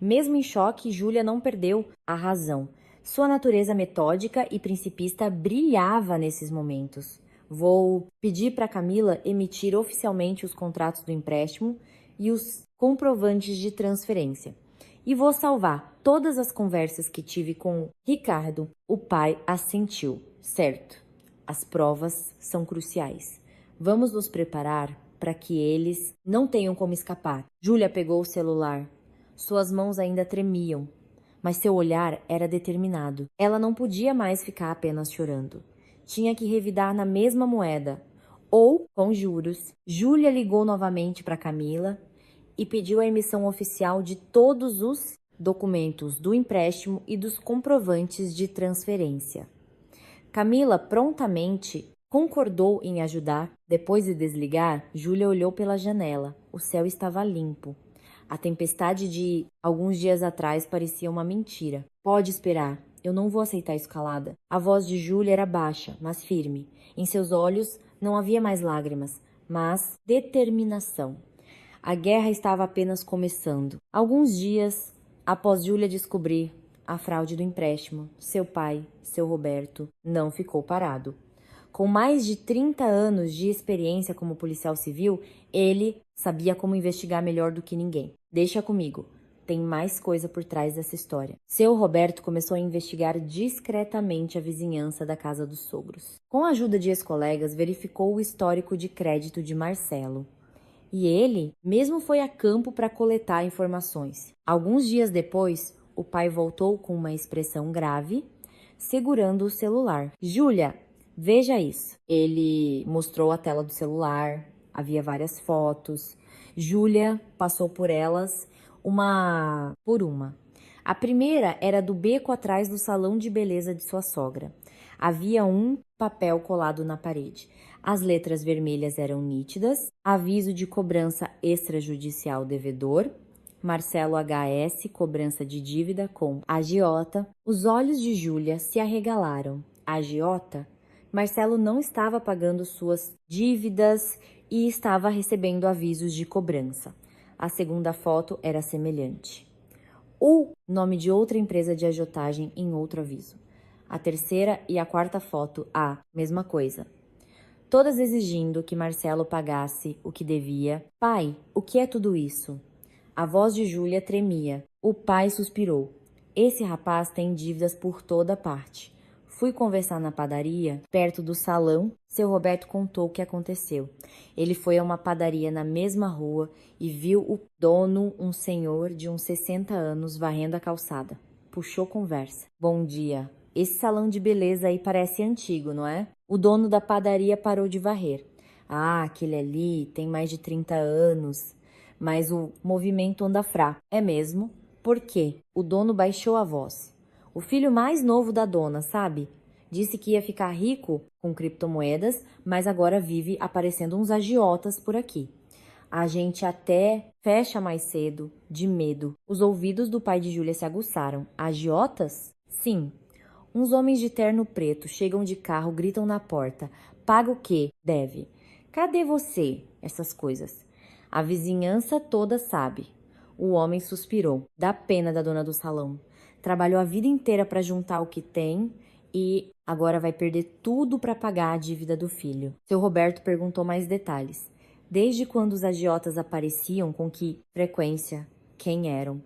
Mesmo em choque, Júlia não perdeu a razão. Sua natureza metódica e principista brilhava nesses momentos. Vou pedir para Camila emitir oficialmente os contratos do empréstimo e os comprovantes de transferência. E vou salvar todas as conversas que tive com Ricardo. O pai assentiu. Certo, as provas são cruciais. Vamos nos preparar para que eles não tenham como escapar. Júlia pegou o celular. Suas mãos ainda tremiam, mas seu olhar era determinado. Ela não podia mais ficar apenas chorando. Tinha que revidar na mesma moeda, ou com juros. Júlia ligou novamente para Camila e pediu a emissão oficial de todos os documentos do empréstimo e dos comprovantes de transferência. Camila prontamente concordou em ajudar. Depois de desligar, Júlia olhou pela janela. O céu estava limpo. A tempestade de alguns dias atrás parecia uma mentira. Pode esperar, eu não vou aceitar isso calada. A voz de Júlia era baixa, mas firme. Em seus olhos não havia mais lágrimas, mas determinação. A guerra estava apenas começando. Alguns dias após Júlia descobrir a fraude do empréstimo, seu pai, seu Roberto, não ficou parado. Com mais de 30 anos de experiência como policial civil, ele sabia como investigar melhor do que ninguém. Deixa comigo, tem mais coisa por trás dessa história. Seu Roberto começou a investigar discretamente a vizinhança da casa dos sogros. Com a ajuda de ex-colegas, verificou o histórico de crédito de Marcelo. E ele mesmo foi a campo para coletar informações. Alguns dias depois, o pai voltou com uma expressão grave, segurando o celular. Júlia, veja isso. Ele mostrou a tela do celular, havia várias fotos. Júlia passou por elas uma por uma. A primeira era do beco atrás do salão de beleza de sua sogra. Havia um papel colado na parede. As letras vermelhas eram nítidas. Aviso de cobrança extrajudicial devedor. Marcelo HS, cobrança de dívida com agiota. Os olhos de Júlia se arregalaram. Agiota? Marcelo não estava pagando suas dívidas e estava recebendo avisos de cobrança. A segunda foto era semelhante. O nome de outra empresa de agiotagem em outro aviso. A terceira e a quarta foto, a mesma coisa. todas exigindo que Marcelo pagasse o que devia. Pai, o que é tudo isso? A voz de Júlia tremia. O pai suspirou. Esse rapaz tem dívidas por toda parte. Fui conversar na padaria, perto do salão. Seu Roberto contou o que aconteceu. Ele foi a uma padaria na mesma rua e viu o dono, um senhor de uns 60 anos, varrendo a calçada. Puxou conversa. Bom dia. Esse salão de beleza aí parece antigo, não é? O dono da padaria parou de varrer. Ah, aquele ali tem mais de 30 anos. Mas o movimento anda fraco. É mesmo? Por quê? O dono baixou a voz. O filho mais novo da dona, sabe? Disse que ia ficar rico com criptomoedas, mas agora vive aparecendo uns agiotas por aqui. A gente até fecha mais cedo, de medo. Os ouvidos do pai de Júlia se aguçaram. Agiotas? Sim. Uns homens de terno preto chegam de carro, gritam na porta. Paga o quê? Deve. Cadê você? Essas coisas. A vizinhança toda sabe. O homem suspirou. Dá pena da dona do salão. Trabalhou a vida inteira para juntar o que tem e agora vai perder tudo para pagar a dívida do filho. Seu Roberto perguntou mais detalhes. Desde quando os agiotas apareciam, com que frequência, quem eram?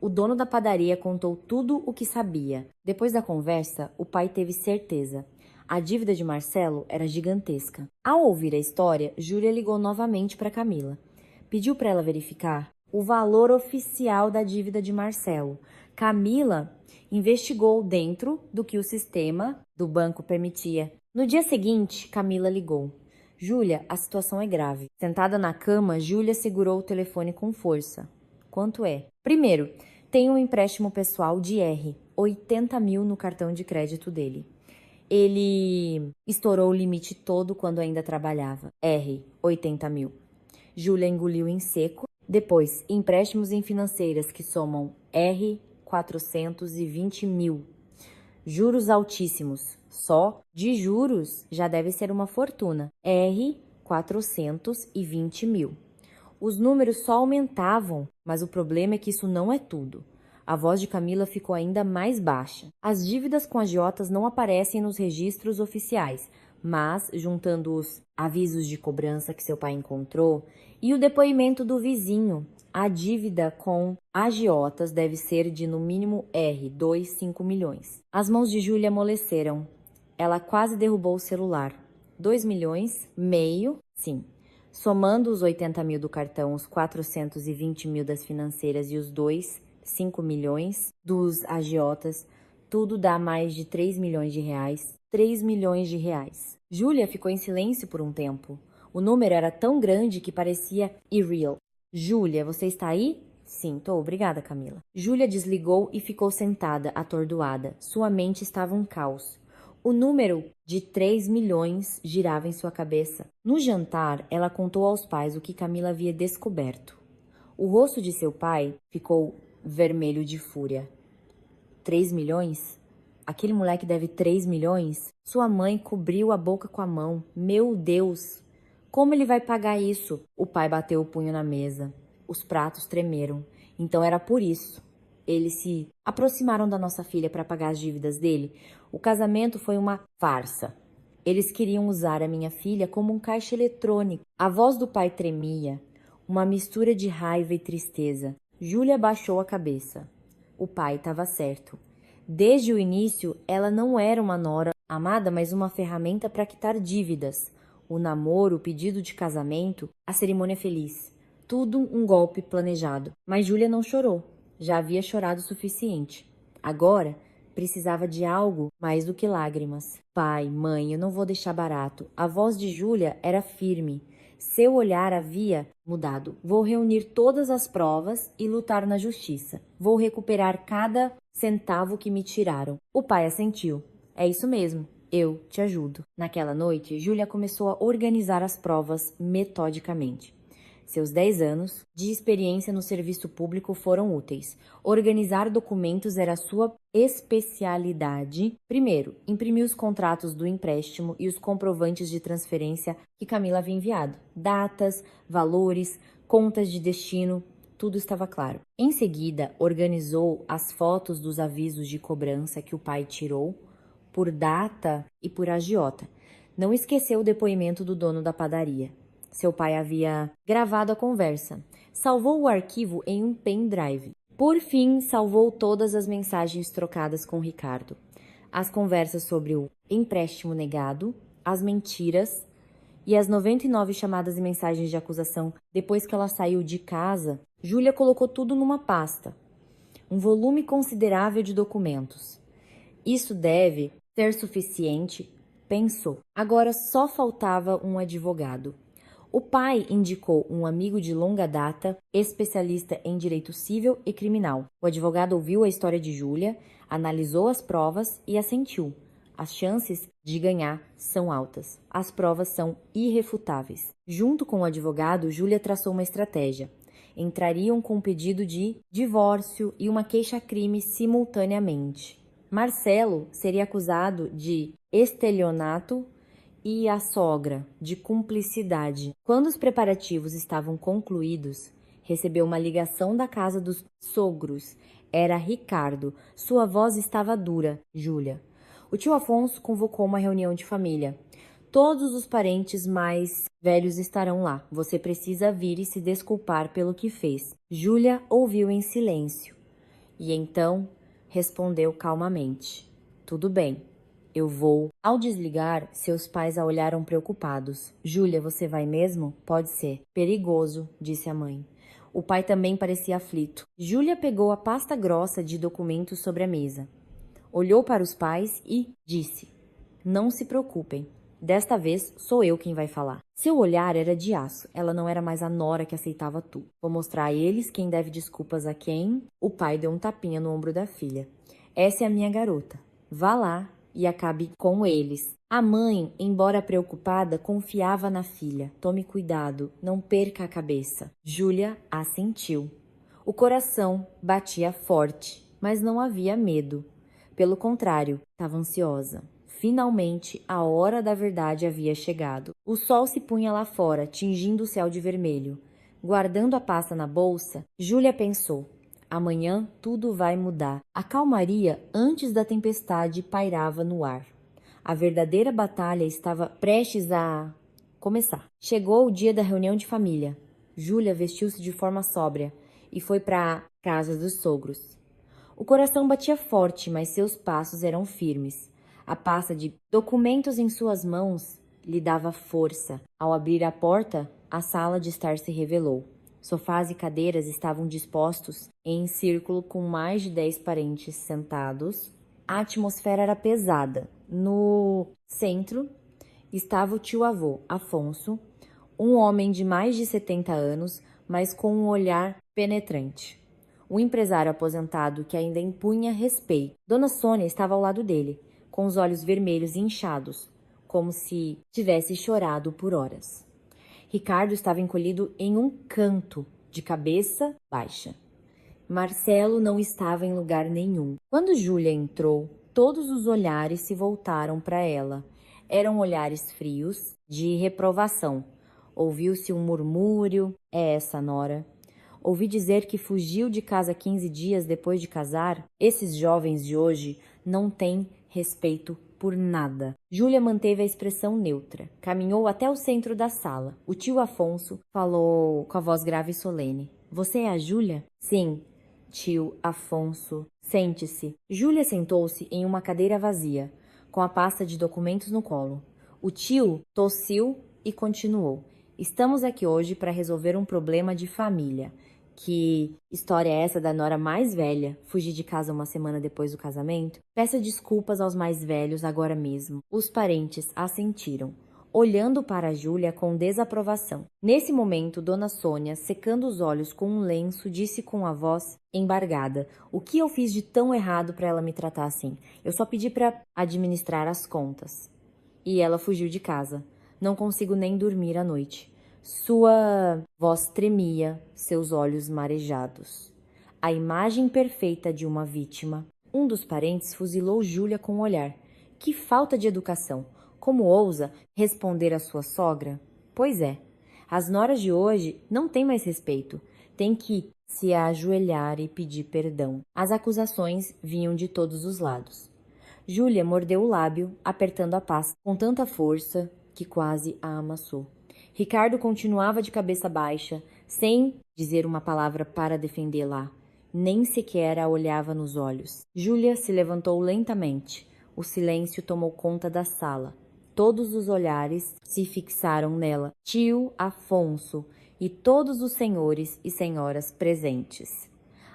O dono da padaria contou tudo o que sabia. Depois da conversa, o pai teve certeza. A dívida de Marcelo era gigantesca. Ao ouvir a história, Júlia ligou novamente para Camila. Pediu para ela verificar o valor oficial da dívida de Marcelo. Camila investigou dentro do que o sistema do banco permitia. No dia seguinte, Camila ligou. Júlia, a situação é grave. Sentada na cama, Júlia segurou o telefone com força. Quanto é? Primeiro, tem um empréstimo pessoal de R, 80 mil no cartão de crédito dele. Ele estourou o limite todo quando ainda trabalhava. R, 80 mil. Júlia engoliu em seco. Depois, empréstimos em financeiras que somam R, 420 mil. Juros altíssimos. Só de juros já deve ser uma fortuna. R, 420 mil. Os números só aumentavam, mas o problema é que isso não é tudo. A voz de Camila ficou ainda mais baixa. As dívidas com agiotas não aparecem nos registros oficiais, mas, juntando os avisos de cobrança que seu pai encontrou e o depoimento do vizinho, a dívida com agiotas deve ser de no mínimo R, 2,5 milhões. As mãos de Júlia amoleceram. Ela quase derrubou o celular. 2 milhões, meio, sim. Somando os 80 mil do cartão, os 420 mil das financeiras e os 5 milhões dos agiotas, tudo dá mais de 3 milhões de reais. 3 milhões de reais. Júlia ficou em silêncio por um tempo. O número era tão grande que parecia irreal. Júlia, você está aí? Sim, tô. Obrigada, Camila. Júlia desligou e ficou sentada, atordoada. Sua mente estava um caos. O número de 3 milhões girava em sua cabeça. No jantar, ela contou aos pais o que Camila havia descoberto. O rosto de seu pai ficou vermelho de fúria. 3 milhões? Aquele moleque deve 3 milhões? Sua mãe cobriu a boca com a mão. Meu Deus! Como ele vai pagar isso? O pai bateu o punho na mesa. Os pratos tremeram. Então era por isso. Eles se aproximaram da nossa filha para pagar as dívidas dele. O casamento foi uma farsa. Eles queriam usar a minha filha como um caixa eletrônico. A voz do pai tremia, uma mistura de raiva e tristeza. Júlia baixou a cabeça. O pai estava certo. Desde o início, ela não era uma nora amada, mas uma ferramenta para quitar dívidas. O namoro, o pedido de casamento, a cerimônia feliz. Tudo um golpe planejado. Mas Júlia não chorou. Já havia chorado o suficiente. Agora, precisava de algo mais do que lágrimas. Pai, mãe, eu não vou deixar barato. A voz de Júlia era firme. Seu olhar havia mudado. Vou reunir todas as provas e lutar na justiça. Vou recuperar cada centavo que me tiraram. O pai assentiu. É isso mesmo. Eu te ajudo. Naquela noite, Júlia começou a organizar as provas metodicamente. Seus 10 anos de experiência no serviço público foram úteis. Organizar documentos era sua especialidade. Primeiro, imprimiu os contratos do empréstimo e os comprovantes de transferência que Camila havia enviado. Datas, valores, contas de destino, tudo estava claro. Em seguida, organizou as fotos dos avisos de cobrança que o pai tirou por data e por agiota. Não esqueceu o depoimento do dono da padaria. Seu pai havia gravado a conversa. Salvou o arquivo em um pendrive. Por fim, salvou todas as mensagens trocadas com Ricardo. As conversas sobre o empréstimo negado, as mentiras e as 99 chamadas e mensagens de acusação depois que ela saiu de casa. Júlia colocou tudo numa pasta. Um volume considerável de documentos. Isso deve ser suficiente, pensou. Agora só faltava um advogado. O pai indicou um amigo de longa data, especialista em direito civil e criminal. O advogado ouviu a história de Júlia, analisou as provas e assentiu. As chances de ganhar são altas. As provas são irrefutáveis. Junto com o advogado, Júlia traçou uma estratégia. Entrariam com um pedido de divórcio e uma queixa-crime simultaneamente. Marcelo seria acusado de estelionato e a sogra de cumplicidade. Quando os preparativos estavam concluídos, recebeu uma ligação da casa dos sogros. Era Ricardo. Sua voz estava dura. Júlia. O tio Afonso convocou uma reunião de família. Todos os parentes mais velhos estarão lá. Você precisa vir e se desculpar pelo que fez. Júlia ouviu em silêncio. E então respondeu calmamente. Tudo bem. Eu vou. Ao desligar, seus pais a olharam preocupados. Júlia, você vai mesmo? Pode ser. Perigoso, disse a mãe. O pai também parecia aflito. Júlia pegou a pasta grossa de documentos sobre a mesa. Olhou para os pais e disse: Não se preocupem. Desta vez sou eu quem vai falar. Seu olhar era de aço. Ela não era mais a nora que aceitava tudo. Vou mostrar a eles quem deve desculpas a quem. O pai deu um tapinha no ombro da filha. Essa é a minha garota. Vá lá e acabe com eles. A mãe, embora preocupada, confiava na filha. Tome cuidado, não perca a cabeça. Júlia assentiu. O coração batia forte, mas não havia medo. Pelo contrário, estava ansiosa. Finalmente, a hora da verdade havia chegado. O sol se punha lá fora, tingindo o céu de vermelho. Guardando a pasta na bolsa, Júlia pensou: amanhã tudo vai mudar. A calmaria antes da tempestade pairava no ar. A verdadeira batalha estava prestes a começar. Chegou o dia da reunião de família. Júlia vestiu-se de forma sóbria e foi para a casa dos sogros. O coração batia forte, mas seus passos eram firmes. A pasta de documentos em suas mãos lhe dava força. Ao abrir a porta, a sala de estar se revelou. Sofás e cadeiras estavam dispostos em círculo com mais de 10 parentes sentados. A atmosfera era pesada. No centro estava o tio-avô, Afonso, um homem de mais de 70 anos, mas com um olhar penetrante. Um empresário aposentado que ainda impunha respeito. Dona Sônia estava ao lado dele, com os olhos vermelhos e inchados, como se tivesse chorado por horas. Ricardo estava encolhido em um canto, de cabeça baixa. Marcelo não estava em lugar nenhum. Quando Júlia entrou, todos os olhares se voltaram para ela. Eram olhares frios, de reprovação. Ouviu-se um murmúrio: é essa nora. Ouvi dizer que fugiu de casa 15 dias depois de casar. Esses jovens de hoje não têm respeito por nada. Júlia manteve a expressão neutra. Caminhou até o centro da sala. O tio Afonso falou com a voz grave e solene. Você é a Júlia? Sim, tio Afonso. Sente-se. Júlia sentou-se em uma cadeira vazia, com a pasta de documentos no colo. O tio tossiu e continuou. Estamos aqui hoje para resolver um problema de família. Que história é essa da nora mais velha? Fugir de casa uma semana depois do casamento? Peça desculpas aos mais velhos agora mesmo. Os parentes assentiram, olhando para Júlia com desaprovação. Nesse momento, Dona Sônia, secando os olhos com um lenço, disse com a voz embargada: o que eu fiz de tão errado para ela me tratar assim? Eu só pedi para administrar as contas. E ela fugiu de casa. Não consigo nem dormir à noite. Sua voz tremia, seus olhos marejados. A imagem perfeita de uma vítima. Um dos parentes fuzilou Júlia com um olhar. Que falta de educação! Como ousa responder à sua sogra? Pois é, as noras de hoje não têm mais respeito. Tem que se ajoelhar e pedir perdão. As acusações vinham de todos os lados. Júlia mordeu o lábio, apertando a pasta com tanta força que quase a amassou. Ricardo continuava de cabeça baixa, sem dizer uma palavra para defendê-la. Nem sequer a olhava nos olhos. Júlia se levantou lentamente. O silêncio tomou conta da sala. Todos os olhares se fixaram nela. Tio Afonso e todos os senhores e senhoras presentes.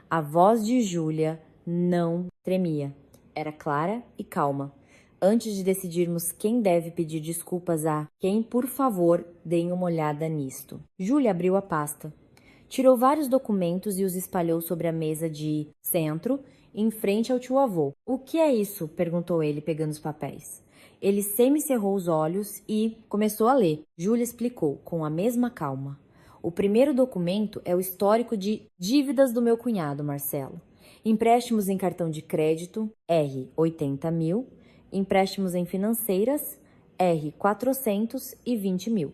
A voz de Júlia não tremia. Era clara e calma. Antes de decidirmos quem deve pedir desculpas a quem, por favor, deem uma olhada nisto. Júlia abriu a pasta. Tirou vários documentos e os espalhou sobre a mesa de centro, em frente ao tio-avô. O que é isso? Perguntou ele, pegando os papéis. Ele semicerrou os olhos e começou a ler. Júlia explicou, com a mesma calma. O primeiro documento é o histórico de dívidas do meu cunhado, Marcelo. Empréstimos em cartão de crédito, R$ 80 mil. Empréstimos em financeiras, R$ 420 mil.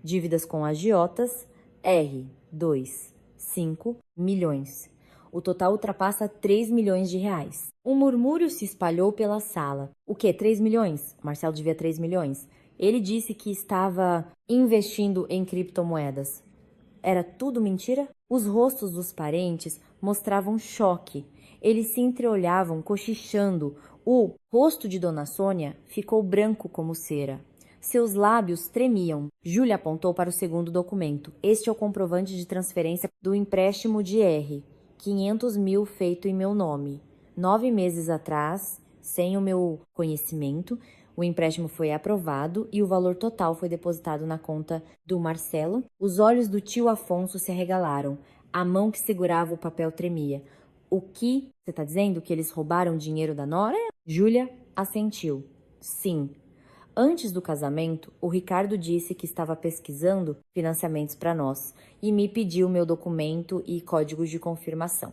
Dívidas com agiotas, R$ 2,5 milhões. O total ultrapassa 3 milhões de reais. Um murmúrio se espalhou pela sala. O quê? 3 milhões? Marcelo devia 3 milhões. Ele disse que estava investindo em criptomoedas. Era tudo mentira? Os rostos dos parentes mostravam choque. Eles se entreolhavam, cochichando. O rosto de Dona Sônia ficou branco como cera. Seus lábios tremiam. Júlia apontou para o segundo documento. Este é o comprovante de transferência do empréstimo de R. 500 mil feito em meu nome. 9 meses atrás, sem o meu conhecimento, o empréstimo foi aprovado e o valor total foi depositado na conta do Marcelo. Os olhos do tio Afonso se arregalaram. A mão que segurava o papel tremia. O que? Você está dizendo que eles roubaram dinheiro da nora? Júlia assentiu. Sim. Antes do casamento, o Ricardo disse que estava pesquisando financiamentos para nós e me pediu meu documento e códigos de confirmação.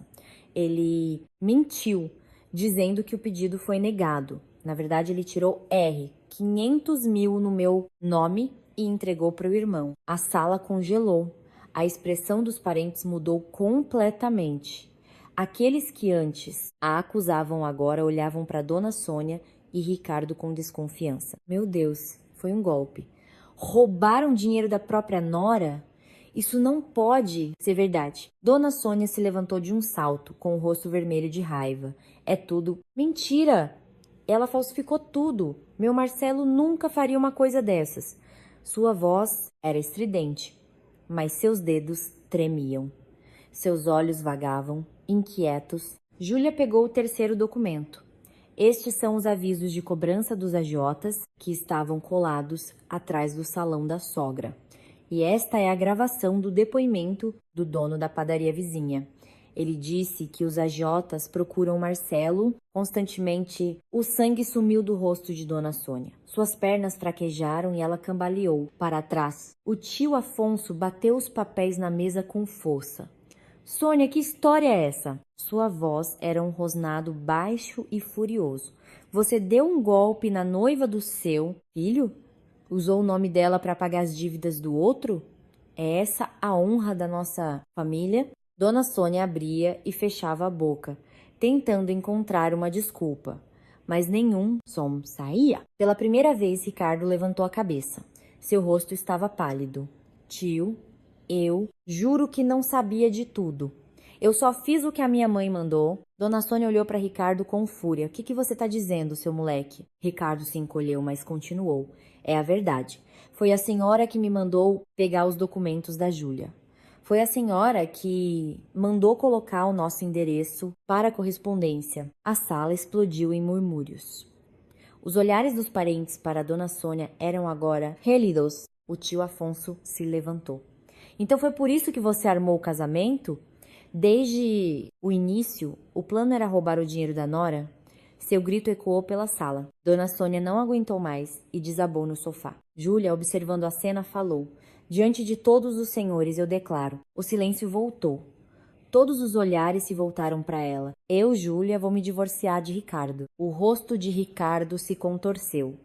Ele mentiu, dizendo que o pedido foi negado. Na verdade, ele tirou R, 500 mil no meu nome e entregou para o irmão. A sala congelou. A expressão dos parentes mudou completamente. Aqueles que antes a acusavam agora olhavam para Dona Sônia e Ricardo com desconfiança. Meu Deus, foi um golpe. Roubaram dinheiro da própria nora? Isso não pode ser verdade. Dona Sônia se levantou de um salto, com o rosto vermelho de raiva. É tudo mentira! Ela falsificou tudo. Meu Marcelo nunca faria uma coisa dessas. Sua voz era estridente, mas seus dedos tremiam. Seus olhos vagavam, inquietos. Júlia pegou o terceiro documento. Estes são os avisos de cobrança dos agiotas que estavam colados atrás do salão da sogra. E esta é a gravação do depoimento do dono da padaria vizinha. Ele disse que os agiotas procuram Marcelo constantemente. O sangue sumiu do rosto de Dona Sônia. Suas pernas fraquejaram e ela cambaleou para trás. O tio Afonso bateu os papéis na mesa com força. Sônia, que história é essa? Sua voz era um rosnado baixo e furioso. Você deu um golpe na noiva do seu filho? Usou o nome dela para pagar as dívidas do outro? É essa a honra da nossa família? Dona Sônia abria e fechava a boca, tentando encontrar uma desculpa. Mas nenhum som saía. Pela primeira vez, Ricardo levantou a cabeça. Seu rosto estava pálido. Tio, eu juro que não sabia de tudo. Eu só fiz o que a minha mãe mandou. Dona Sônia olhou para Ricardo com fúria. O que você está dizendo, seu moleque? Ricardo se encolheu, mas continuou. É a verdade. Foi a senhora que me mandou pegar os documentos da Júlia. Foi a senhora que mandou colocar o nosso endereço para a correspondência. A sala explodiu em murmúrios. Os olhares dos parentes para Dona Sônia eram agora gélidos. O tio Afonso se levantou. Então foi por isso que você armou o casamento? Desde o início, o plano era roubar o dinheiro da nora? Seu grito ecoou pela sala. Dona Sônia não aguentou mais e desabou no sofá. Júlia, observando a cena, falou. Diante de todos os senhores, eu declaro. O silêncio voltou. Todos os olhares se voltaram para ela. Eu, Júlia, vou me divorciar de Ricardo. O rosto de Ricardo se contorceu.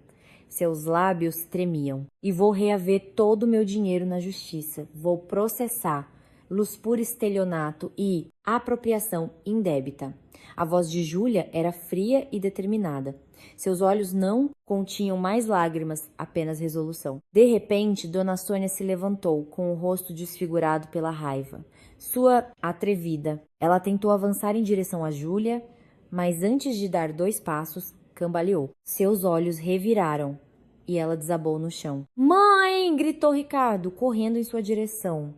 Seus lábios tremiam. E vou reaver todo o meu dinheiro na justiça. Vou processar luspura, estelionato e apropriação indébita. A voz de Júlia era fria e determinada. Seus olhos não continham mais lágrimas, apenas resolução. De repente, Dona Sônia se levantou, com o rosto desfigurado pela raiva. Sua atrevida. Ela tentou avançar em direção a Júlia, mas antes de dar 2 passos, cambaleou. Seus olhos reviraram e ela desabou no chão. "Mãe!" gritou Ricardo, correndo em sua direção.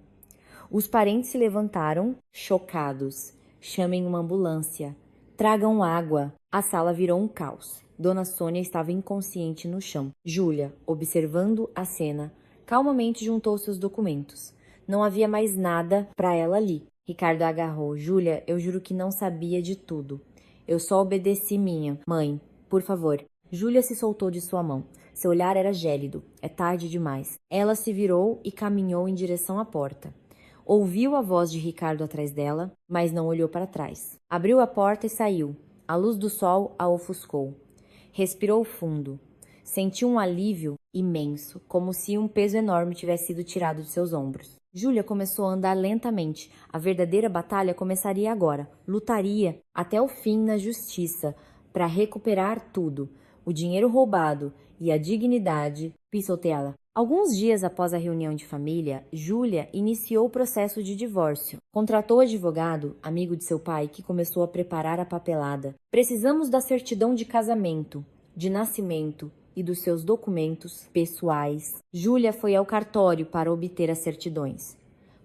Os parentes se levantaram, chocados. "Chamem uma ambulância. Tragam água." A sala virou um caos. Dona Sônia estava inconsciente no chão. Júlia, observando a cena, calmamente juntou seus documentos. Não havia mais nada para ela ali. Ricardo a agarrou. "Júlia, eu juro que não sabia de tudo. Eu só obedeci minha. Mãe, por favor." Júlia se soltou de sua mão. Seu olhar era gélido. "É tarde demais." Ela se virou e caminhou em direção à porta. Ouviu a voz de Ricardo atrás dela, mas não olhou para trás. Abriu a porta e saiu. A luz do sol a ofuscou. Respirou fundo. Sentiu um alívio imenso, como se um peso enorme tivesse sido tirado de seus ombros. Júlia começou a andar lentamente. A verdadeira batalha começaria agora. Lutaria até o fim na justiça para recuperar tudo. O dinheiro roubado e a dignidade pisoteada. Alguns dias após a reunião de família, Júlia iniciou o processo de divórcio. Contratou advogado, amigo de seu pai, que começou a preparar a papelada. "Precisamos da certidão de casamento, de nascimento e dos seus documentos pessoais." Júlia foi ao cartório para obter as certidões.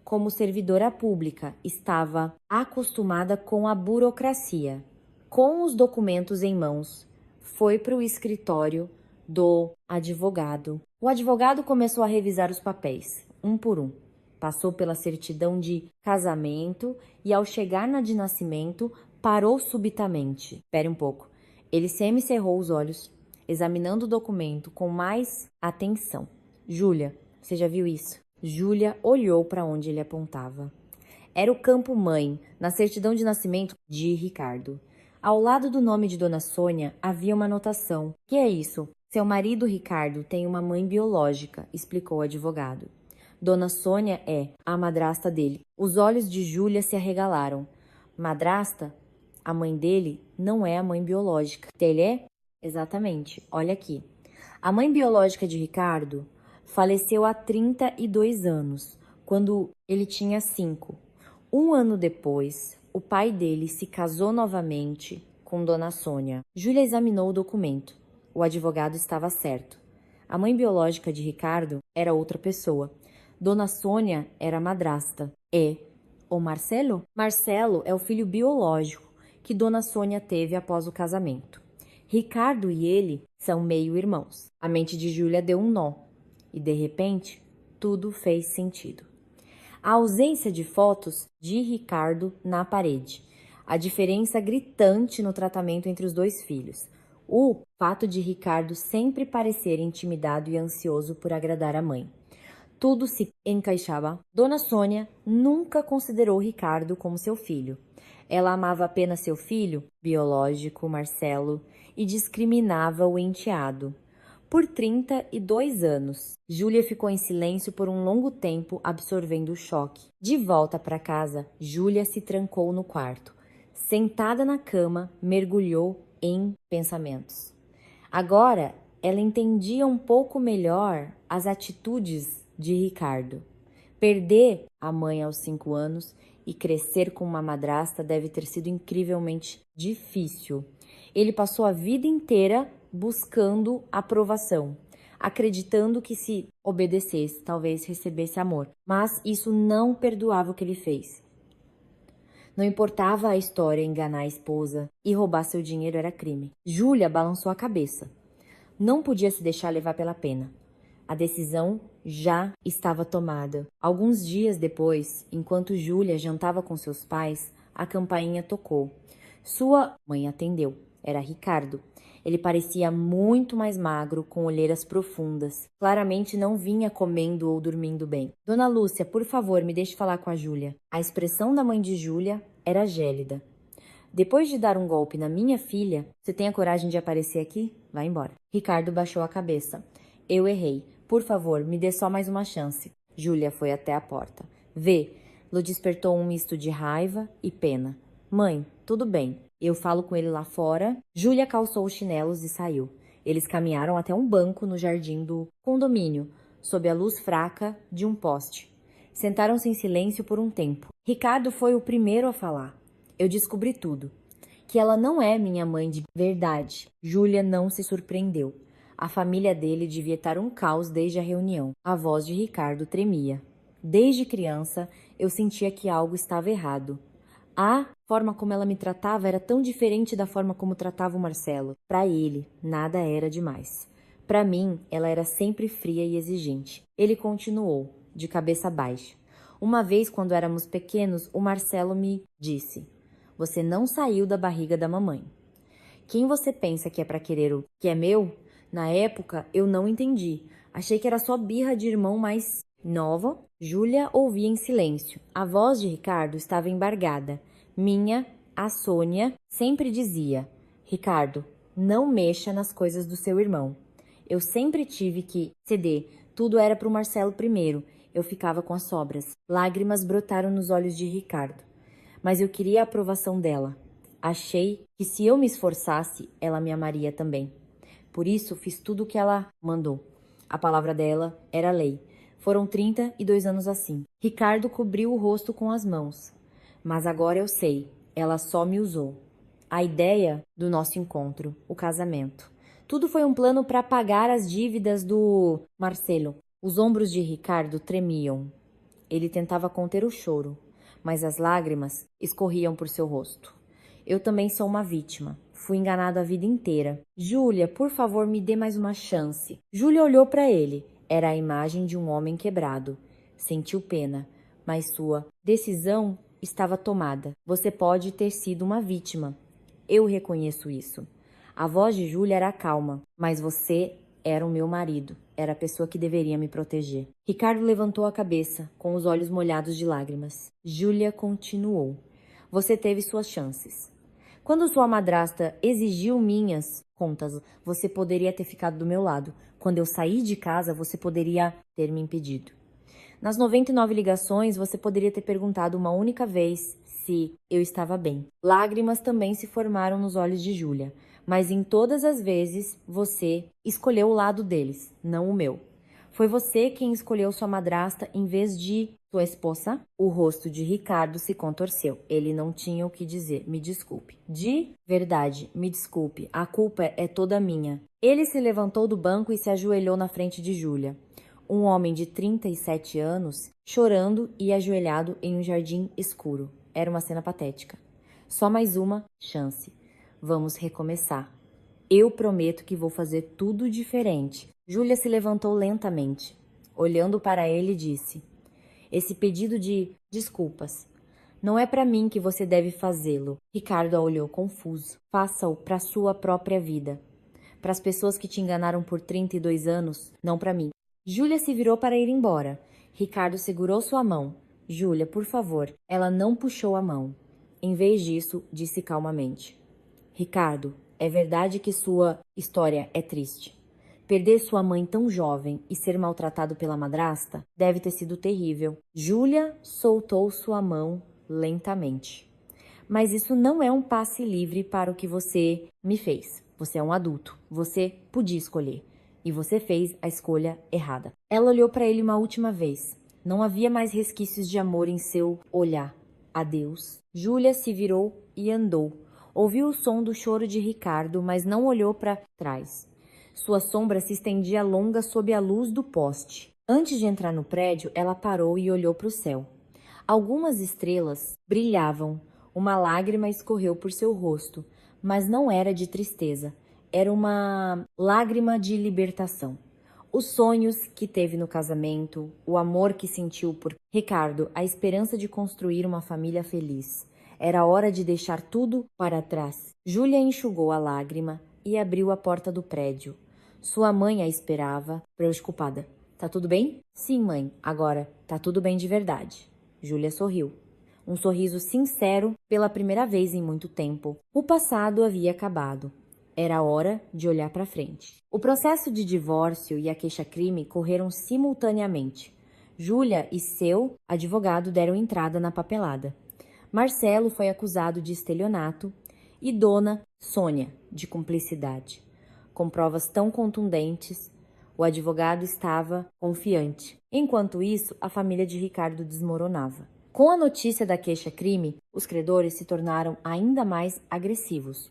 Como servidora pública, estava acostumada com a burocracia. Com os documentos em mãos, foi para o escritório do advogado. O advogado começou a revisar os papéis, um por um. Passou pela certidão de casamento e, ao chegar na de nascimento, parou subitamente. "Espere um pouco." Ele semicerrou os olhos, examinando o documento com mais atenção. "Júlia, você já viu isso?" Júlia olhou para onde ele apontava. Era o campo mãe, na certidão de nascimento de Ricardo. Ao lado do nome de Dona Sônia havia uma anotação. "Que é isso?" "Seu marido, Ricardo, tem uma mãe biológica", explicou o advogado. "Dona Sônia é a madrasta dele." Os olhos de Júlia se arregalaram. "Madrasta? A mãe dele não é a mãe biológica." "Ele é?" "Exatamente. Olha aqui. A mãe biológica de Ricardo faleceu há 32 anos, quando ele tinha 5. Um ano depois, o pai dele se casou novamente com Dona Sônia." Júlia examinou o documento. O advogado estava certo. A mãe biológica de Ricardo era outra pessoa. Dona Sônia era madrasta. "É o Marcelo?" "Marcelo é o filho biológico que Dona Sônia teve após o casamento. Ricardo e ele são meio-irmãos." A mente de Júlia deu um nó e, de repente, tudo fez sentido. A ausência de fotos de Ricardo na parede. A diferença gritante no tratamento entre os 2 filhos. O fato de Ricardo sempre parecer intimidado e ansioso por agradar a mãe. Tudo se encaixava. Dona Sônia nunca considerou Ricardo como seu filho. Ela amava apenas seu filho biológico, Marcelo, e discriminava o enteado. Por 32 anos, Júlia ficou em silêncio por um longo tempo, absorvendo o choque. De volta para casa, Júlia se trancou no quarto. Sentada na cama, mergulhou em pensamentos. Agora, ela entendia um pouco melhor as atitudes de Ricardo. Perder a mãe aos 5 anos e crescer com uma madrasta deve ter sido incrivelmente difícil. Ele passou a vida inteira buscando aprovação, acreditando que se obedecesse, talvez recebesse amor. Mas isso não perdoava o que ele fez. Não importava a história, enganar a esposa e roubar seu dinheiro era crime. Júlia balançou a cabeça. Não podia se deixar levar pela pena. A decisão já estava tomada. Alguns dias depois, enquanto Júlia jantava com seus pais, a campainha tocou. Sua mãe atendeu. Era Ricardo. Ele parecia muito mais magro, com olheiras profundas. Claramente não vinha comendo ou dormindo bem. "Dona Lúcia, por favor, me deixe falar com a Júlia." A expressão da mãe de Júlia era gélida. "Depois de dar um golpe na minha filha, você tem a coragem de aparecer aqui? Vai embora." Ricardo baixou a cabeça. "Eu errei. Por favor, me dê só mais uma chance." Júlia foi até a porta. "Vê." Lo despertou um misto de raiva e pena. Mãe, tudo bem. Eu falo com ele lá fora. Júlia calçou os chinelos e saiu. Eles caminharam até um banco no jardim do condomínio, sob a luz fraca de um poste. Sentaram-se em silêncio por um tempo. Ricardo foi o primeiro a falar. Eu descobri tudo. Que ela não é minha mãe de verdade. Júlia não se surpreendeu. A família dele devia estar um caos desde a reunião. A voz de Ricardo tremia. Desde criança, eu sentia que algo estava errado. A forma como ela me tratava era tão diferente da forma como tratava o Marcelo. Para ele, nada era demais. Para mim, ela era sempre fria e exigente. Ele continuou, de cabeça baixa. Uma vez, quando éramos pequenos, o Marcelo me disse: Você não saiu da barriga da mamãe. Quem você pensa que é para querer o que é meu? Na época, eu não entendi. Achei que era só birra de irmão mais nova. Júlia ouvia em silêncio. A voz de Ricardo estava embargada. A Sônia, sempre dizia: Ricardo, não mexa nas coisas do seu irmão. Eu sempre tive que ceder. Tudo era para o Marcelo primeiro. Eu ficava com as sobras. Lágrimas brotaram nos olhos de Ricardo. Mas eu queria a aprovação dela. Achei que se eu me esforçasse, ela me amaria também. Por isso, fiz tudo o que ela mandou. A palavra dela era lei. Foram 32 anos assim. Ricardo cobriu o rosto com as mãos. Mas agora eu sei, ela só me usou. A ideia do nosso encontro, o casamento. Tudo foi um plano para pagar as dívidas do Marcelo. Os ombros de Ricardo tremiam. Ele tentava conter o choro, mas as lágrimas escorriam por seu rosto. Eu também sou uma vítima. Fui enganado a vida inteira. Júlia, por favor, me dê mais uma chance. Júlia olhou para ele. Era a imagem de um homem quebrado. Sentiu pena, mas sua decisão estava tomada. Você pode ter sido uma vítima. Eu reconheço isso. A voz de Júlia era calma, mas você era o meu marido. Era a pessoa que deveria me proteger. Ricardo levantou a cabeça, com os olhos molhados de lágrimas. Júlia continuou. Você teve suas chances. Quando sua madrasta exigiu minhas contas, você poderia ter ficado do meu lado. Quando eu saí de casa, você poderia ter me impedido. Nas 99 ligações, você poderia ter perguntado uma única vez se eu estava bem. Lágrimas também se formaram nos olhos de Júlia, mas em todas as vezes você escolheu o lado deles, não o meu. Foi você quem escolheu sua madrasta em vez de sua esposa? O rosto de Ricardo se contorceu. Ele não tinha o que dizer. Me desculpe. De verdade, me desculpe. A culpa é toda minha. Ele se levantou do banco e se ajoelhou na frente de Júlia. Um homem de 37 anos, chorando e ajoelhado em um jardim escuro. Era uma cena patética. Só mais uma chance. Vamos recomeçar. Eu prometo que vou fazer tudo diferente. Júlia se levantou lentamente. Olhando para ele, disse: Esse pedido de desculpas não é para mim que você deve fazê-lo. Ricardo a olhou confuso. Faça-o para sua própria vida. Para as pessoas que te enganaram por 32 anos, não para mim. Júlia se virou para ir embora. Ricardo segurou sua mão. Júlia, por favor. Ela não puxou a mão. Em vez disso, disse calmamente: Ricardo, é verdade que sua história é triste. Perder sua mãe tão jovem e ser maltratado pela madrasta deve ter sido terrível. Júlia soltou sua mão lentamente. Mas isso não é um passe livre para o que você me fez. Você é um adulto. Você podia escolher. E você fez a escolha errada. Ela olhou para ele uma última vez. Não havia mais resquícios de amor em seu olhar. Adeus. Júlia se virou e andou. Ouviu o som do choro de Ricardo, mas não olhou para trás. Sua sombra se estendia longa sob a luz do poste. Antes de entrar no prédio, ela parou e olhou para o céu. Algumas estrelas brilhavam. Uma lágrima escorreu por seu rosto, mas não era de tristeza. Era uma lágrima de libertação. Os sonhos que teve no casamento, o amor que sentiu por Ricardo, a esperança de construir uma família feliz. Era hora de deixar tudo para trás. Júlia enxugou a lágrima e abriu a porta do prédio. Sua mãe a esperava, preocupada. Tá tudo bem? Sim, mãe. Agora, tá tudo bem de verdade. Júlia sorriu. Um sorriso sincero pela primeira vez em muito tempo. O passado havia acabado. Era hora de olhar para frente. O processo de divórcio e a queixa-crime correram simultaneamente. Júlia e seu advogado deram entrada na papelada. Marcelo foi acusado de estelionato e Dona Sônia de cumplicidade. Com provas tão contundentes, o advogado estava confiante. Enquanto isso, a família de Ricardo desmoronava. Com a notícia da queixa-crime, os credores se tornaram ainda mais agressivos.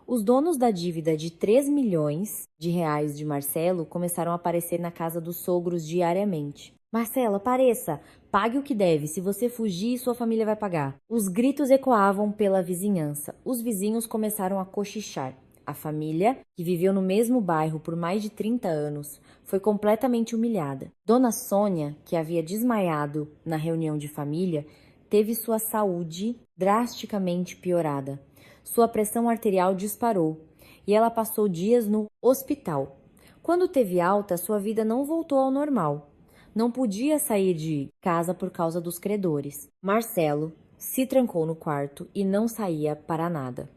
Os donos da dívida de 3 milhões de reais de Marcelo começaram a aparecer na casa dos sogros diariamente. Marcelo, apareça! Pague o que deve. Se você fugir, sua família vai pagar. Os gritos ecoavam pela vizinhança. Os vizinhos começaram a cochichar. A família, que viveu no mesmo bairro por mais de 30 anos, foi completamente humilhada. Dona Sônia, que havia desmaiado na reunião de família, teve sua saúde drasticamente piorada. Sua pressão arterial disparou e ela passou dias no hospital. Quando teve alta, sua vida não voltou ao normal. Não podia sair de casa por causa dos credores. Marcelo se trancou no quarto e não saía para nada.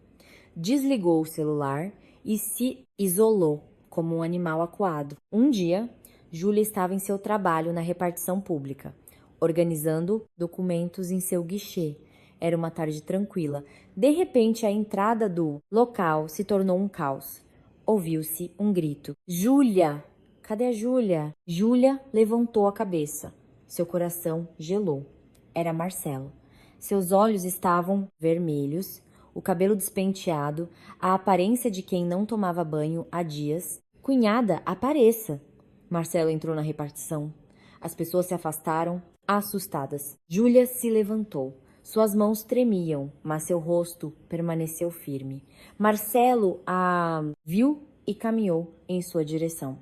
Desligou o celular e se isolou como um animal acuado. Um dia, Júlia estava em seu trabalho na repartição pública, organizando documentos em seu guichê. Era uma tarde tranquila. De repente, a entrada do local se tornou um caos. Ouviu-se um grito. Júlia! Cadê a Júlia? Júlia levantou a cabeça. Seu coração gelou. Era Marcelo. Seus olhos estavam vermelhos, o cabelo despenteado, a aparência de quem não tomava banho há dias. Cunhada, apareça! Marcelo entrou na repartição. As pessoas se afastaram, assustadas. Júlia se levantou. Suas mãos tremiam, mas seu rosto permaneceu firme. Marcelo a viu e caminhou em sua direção.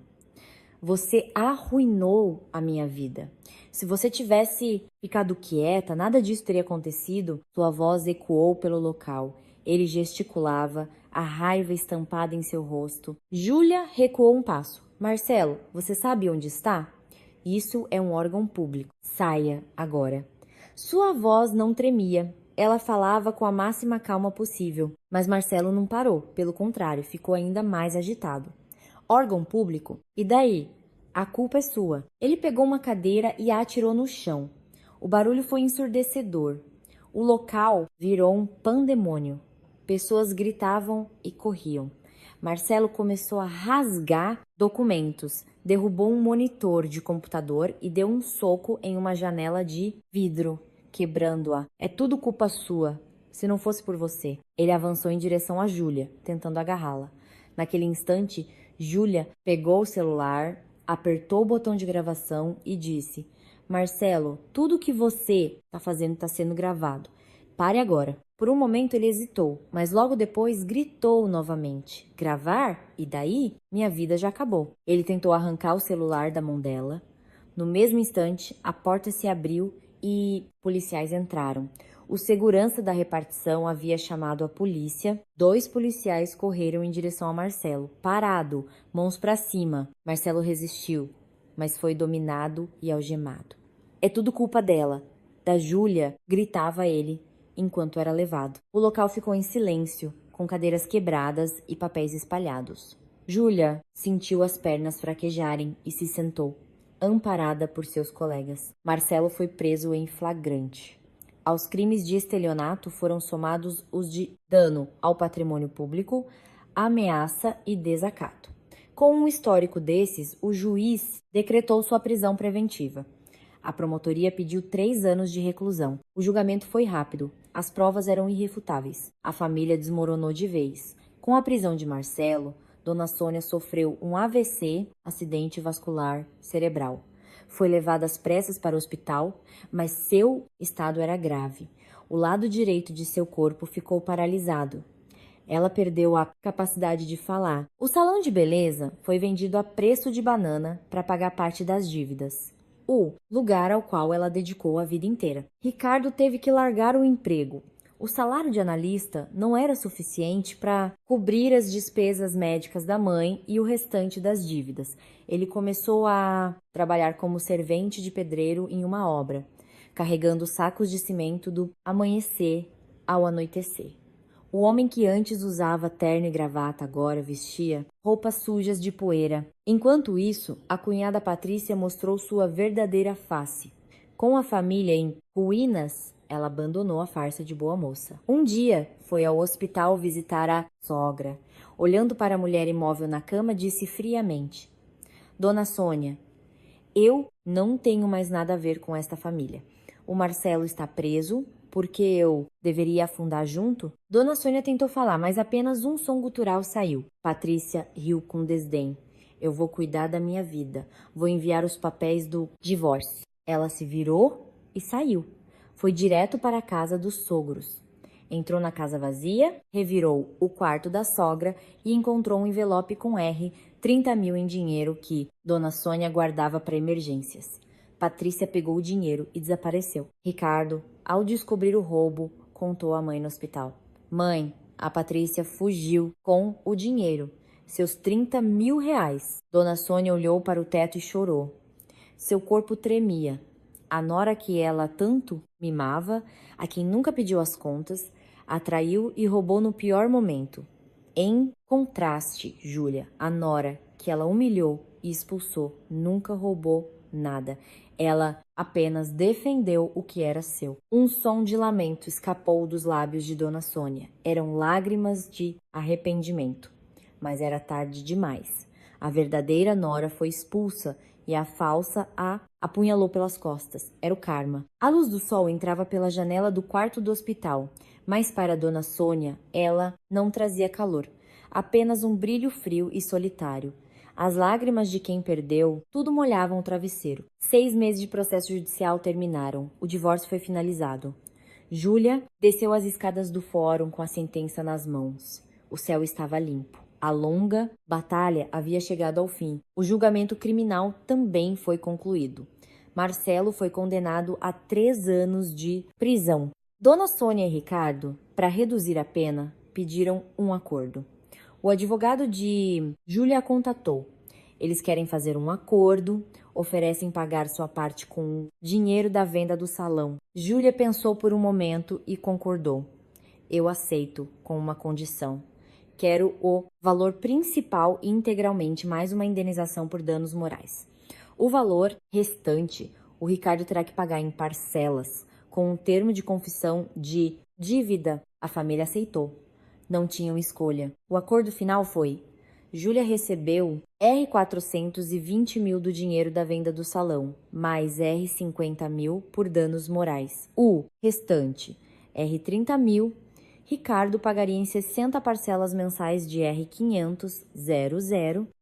Você arruinou a minha vida. Se você tivesse ficado quieta, nada disso teria acontecido. Sua voz ecoou pelo local. Ele gesticulava, a raiva estampada em seu rosto. Júlia recuou um passo. Marcelo, você sabe onde está? Isso é um órgão público. Saia agora. Sua voz não tremia. Ela falava com a máxima calma possível. Mas Marcelo não parou. Pelo contrário, ficou ainda mais agitado. Órgão público? E daí? A culpa é sua. Ele pegou uma cadeira e a atirou no chão. O barulho foi ensurdecedor. O local virou um pandemônio. Pessoas gritavam e corriam. Marcelo começou a rasgar documentos, derrubou um monitor de computador e deu um soco em uma janela de vidro, quebrando-a. É tudo culpa sua. Se não fosse por você. Ele avançou em direção a Júlia, tentando agarrá-la. Naquele instante, Júlia pegou o celular, apertou o botão de gravação e disse: Marcelo, tudo o que você está fazendo está sendo gravado. Pare agora. Por um momento ele hesitou, mas logo depois gritou novamente. Gravar? E daí? Minha vida já acabou. Ele tentou arrancar o celular da mão dela. No mesmo instante, a porta se abriu e policiais entraram. O segurança da repartição havia chamado a polícia. 2 policiais correram em direção a Marcelo. Parado, mãos para cima. Marcelo resistiu, mas foi dominado e algemado. É tudo culpa dela. Da Júlia, gritava ele, enquanto era levado. O local ficou em silêncio, com cadeiras quebradas e papéis espalhados. Júlia sentiu as pernas fraquejarem e se sentou, amparada por seus colegas. Marcelo foi preso em flagrante. Aos crimes de estelionato foram somados os de dano ao patrimônio público, ameaça e desacato. Com um histórico desses, o juiz decretou sua prisão preventiva. A promotoria pediu 3 anos de reclusão. O julgamento foi rápido. As provas eram irrefutáveis. A família desmoronou de vez. Com a prisão de Marcelo, Dona Sônia sofreu um AVC, acidente vascular cerebral. Foi levada às pressas para o hospital, mas seu estado era grave. O lado direito de seu corpo ficou paralisado. Ela perdeu a capacidade de falar. O salão de beleza foi vendido a preço de banana para pagar parte das dívidas. O lugar ao qual ela dedicou a vida inteira. Ricardo teve que largar o emprego. O salário de analista não era suficiente para cobrir as despesas médicas da mãe e o restante das dívidas. Ele começou a trabalhar como servente de pedreiro em uma obra, carregando sacos de cimento do amanhecer ao anoitecer. O homem que antes usava terno e gravata agora vestia roupas sujas de poeira. Enquanto isso, a cunhada Patrícia mostrou sua verdadeira face. Com a família em ruínas, ela abandonou a farsa de boa moça. Um dia, foi ao hospital visitar a sogra. Olhando para a mulher imóvel na cama, disse friamente: Dona Sônia, eu não tenho mais nada a ver com esta família. O Marcelo está preso porque eu deveria afundar junto? Dona Sônia tentou falar, mas apenas um som gutural saiu. Patrícia riu com desdém. Eu vou cuidar da minha vida. Vou enviar os papéis do divórcio. Ela se virou e saiu. Foi direto para a casa dos sogros. Entrou na casa vazia, revirou o quarto da sogra e encontrou um envelope com R, 30 mil em dinheiro que Dona Sônia guardava para emergências. Patrícia pegou o dinheiro e desapareceu. Ricardo, ao descobrir o roubo, contou à mãe no hospital. Mãe, a Patrícia fugiu com o dinheiro, seus 30 mil reais. Dona Sônia olhou para o teto e chorou. Seu corpo tremia. A nora que ela tanto mimava, a quem nunca pediu as contas, atraiu e roubou no pior momento. Em contraste, Júlia, a nora que ela humilhou e expulsou, nunca roubou nada. Ela apenas defendeu o que era seu. Um som de lamento escapou dos lábios de Dona Sônia. Eram lágrimas de arrependimento. Mas era tarde demais. A verdadeira nora foi expulsa e a falsa a apunhalou pelas costas. Era o karma. A luz do sol entrava pela janela do quarto do hospital, mas para Dona Sônia, ela não trazia calor, apenas um brilho frio e solitário. As lágrimas de quem perdeu, tudo molhavam o travesseiro. 6 meses de processo judicial terminaram. O divórcio foi finalizado. Júlia desceu as escadas do fórum com a sentença nas mãos. O céu estava limpo. A longa batalha havia chegado ao fim. O julgamento criminal também foi concluído. Marcelo foi condenado a 3 anos de prisão. Dona Sônia e Ricardo, para reduzir a pena, pediram um acordo. O advogado de Júlia a contatou. Eles querem fazer um acordo, oferecem pagar sua parte com dinheiro da venda do salão. Júlia pensou por um momento e concordou. Eu aceito, com uma condição. Quero o valor principal integralmente, mais uma indenização por danos morais. O valor restante, o Ricardo terá que pagar em parcelas, com um termo de confissão de dívida. A família aceitou. Não tinham escolha. O acordo final foi: Júlia recebeu R$ 420 mil do dinheiro da venda do salão, mais R$ 50 mil por danos morais. O restante, R$ 30 mil, Ricardo pagaria em 60 parcelas mensais de R$ 500.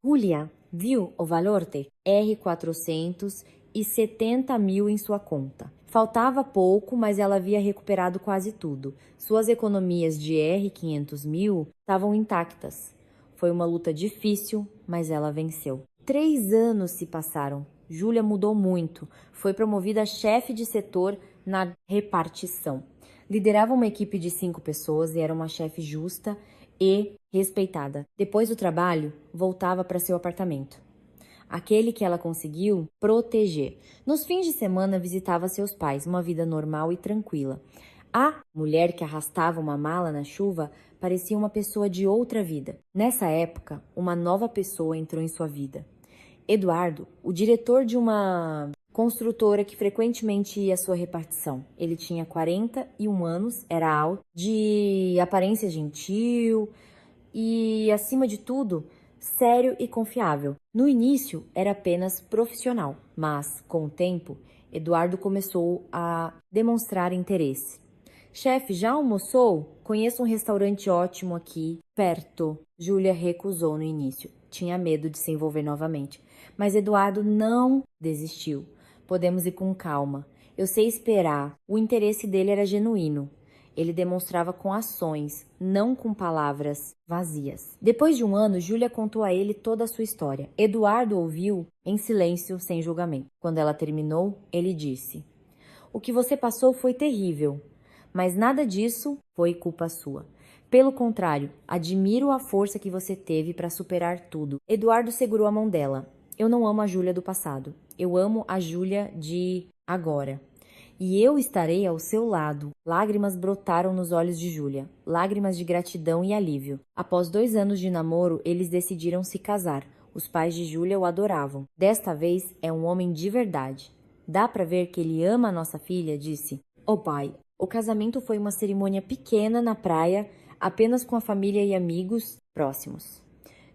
Julia viu o valor de R$ 470 mil em sua conta. Faltava pouco, mas ela havia recuperado quase tudo. Suas economias de R$ 500 mil estavam intactas. Foi uma luta difícil, mas ela venceu. 3 anos se passaram. Júlia mudou muito. Foi promovida a chefe de setor na repartição. Liderava uma equipe de 5 pessoas e era uma chefe justa e respeitada. Depois do trabalho, voltava para seu apartamento. Aquele que ela conseguiu proteger. Nos fins de semana, visitava seus pais, uma vida normal e tranquila. A mulher que arrastava uma mala na chuva parecia uma pessoa de outra vida. Nessa época, uma nova pessoa entrou em sua vida. Eduardo, o diretor de uma construtora que frequentemente ia à sua repartição. Ele tinha 41 anos, era alto, de aparência gentil e, acima de tudo, sério e confiável. No início, era apenas profissional, mas, com o tempo, Eduardo começou a demonstrar interesse. Chefe, já almoçou? Conheço um restaurante ótimo aqui, perto. Júlia recusou no início. Tinha medo de se envolver novamente. Mas Eduardo não desistiu. Podemos ir com calma. Eu sei esperar. O interesse dele era genuíno. Ele demonstrava com ações, não com palavras vazias. Depois de 1 ano, Júlia contou a ele toda a sua história. Eduardo ouviu em silêncio, sem julgamento. Quando ela terminou, ele disse: O que você passou foi terrível, mas nada disso foi culpa sua. Pelo contrário, admiro a força que você teve para superar tudo. Eduardo segurou a mão dela. Eu não amo a Júlia do passado. Eu amo a Júlia de agora. E eu estarei ao seu lado. Lágrimas brotaram nos olhos de Júlia. Lágrimas de gratidão e alívio. Após 2 anos de namoro, eles decidiram se casar. Os pais de Júlia o adoravam. Desta vez, é um homem de verdade. Dá para ver que ele ama a nossa filha, disse. Oh pai, O casamento foi uma cerimônia pequena na praia, apenas com a família e amigos próximos.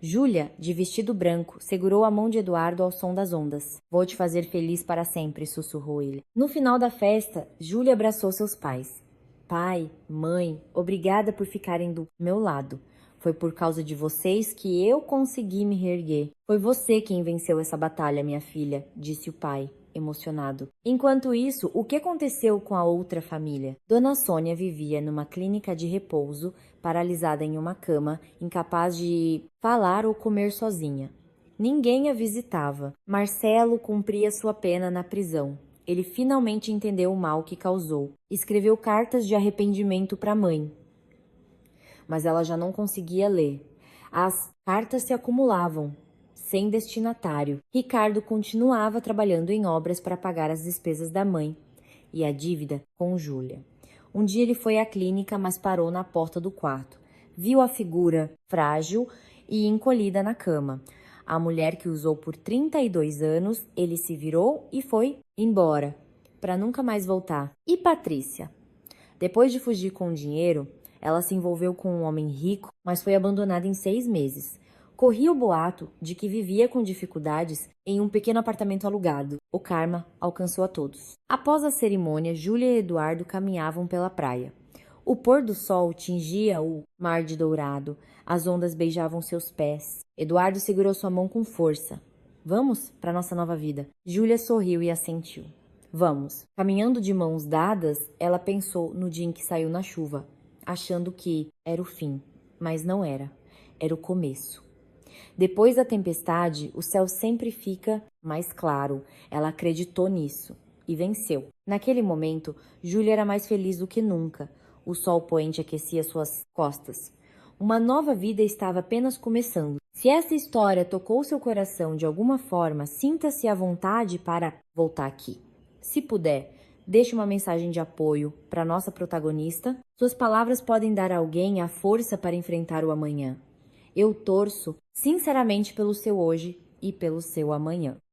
Júlia, de vestido branco, segurou a mão de Eduardo ao som das ondas. Vou te fazer feliz para sempre, sussurrou ele. No final da festa, Júlia abraçou seus pais. Pai, mãe, obrigada por ficarem do meu lado. Foi por causa de vocês que eu consegui me reerguer. Foi você quem venceu essa batalha, minha filha, disse o pai, emocionado. Enquanto isso, o que aconteceu com a outra família? Dona Sônia vivia numa clínica de repouso, paralisada em uma cama, incapaz de falar ou comer sozinha. Ninguém a visitava. Marcelo cumpria sua pena na prisão. Ele finalmente entendeu o mal que causou. Escreveu cartas de arrependimento para a mãe, mas ela já não conseguia ler. As cartas se acumulavam, sem destinatário. Ricardo continuava trabalhando em obras para pagar as despesas da mãe e a dívida com Júlia. Um dia ele foi à clínica, mas parou na porta do quarto. Viu a figura frágil e encolhida na cama. A mulher que usou por 32 anos, ele se virou e foi embora, para nunca mais voltar. E Patrícia? Depois de fugir com o dinheiro, ela se envolveu com um homem rico, mas foi abandonada em 6 meses. Corria o boato de que vivia com dificuldades em um pequeno apartamento alugado. O karma alcançou a todos. Após a cerimônia, Júlia e Eduardo caminhavam pela praia. O pôr do sol tingia o mar de dourado. As ondas beijavam seus pés. Eduardo segurou sua mão com força. Vamos para nossa nova vida. Júlia sorriu e assentiu. Vamos. Caminhando de mãos dadas, ela pensou no dia em que saiu na chuva, achando que era o fim, mas não era. Era o começo. Depois da tempestade, o céu sempre fica mais claro. Ela acreditou nisso e venceu. Naquele momento, Júlia era mais feliz do que nunca. O sol poente aquecia suas costas. Uma nova vida estava apenas começando. Se essa história tocou seu coração de alguma forma, sinta-se à vontade para voltar aqui. Se puder, deixe uma mensagem de apoio para nossa protagonista. Suas palavras podem dar a alguém a força para enfrentar o amanhã. Eu torço sinceramente pelo seu hoje e pelo seu amanhã.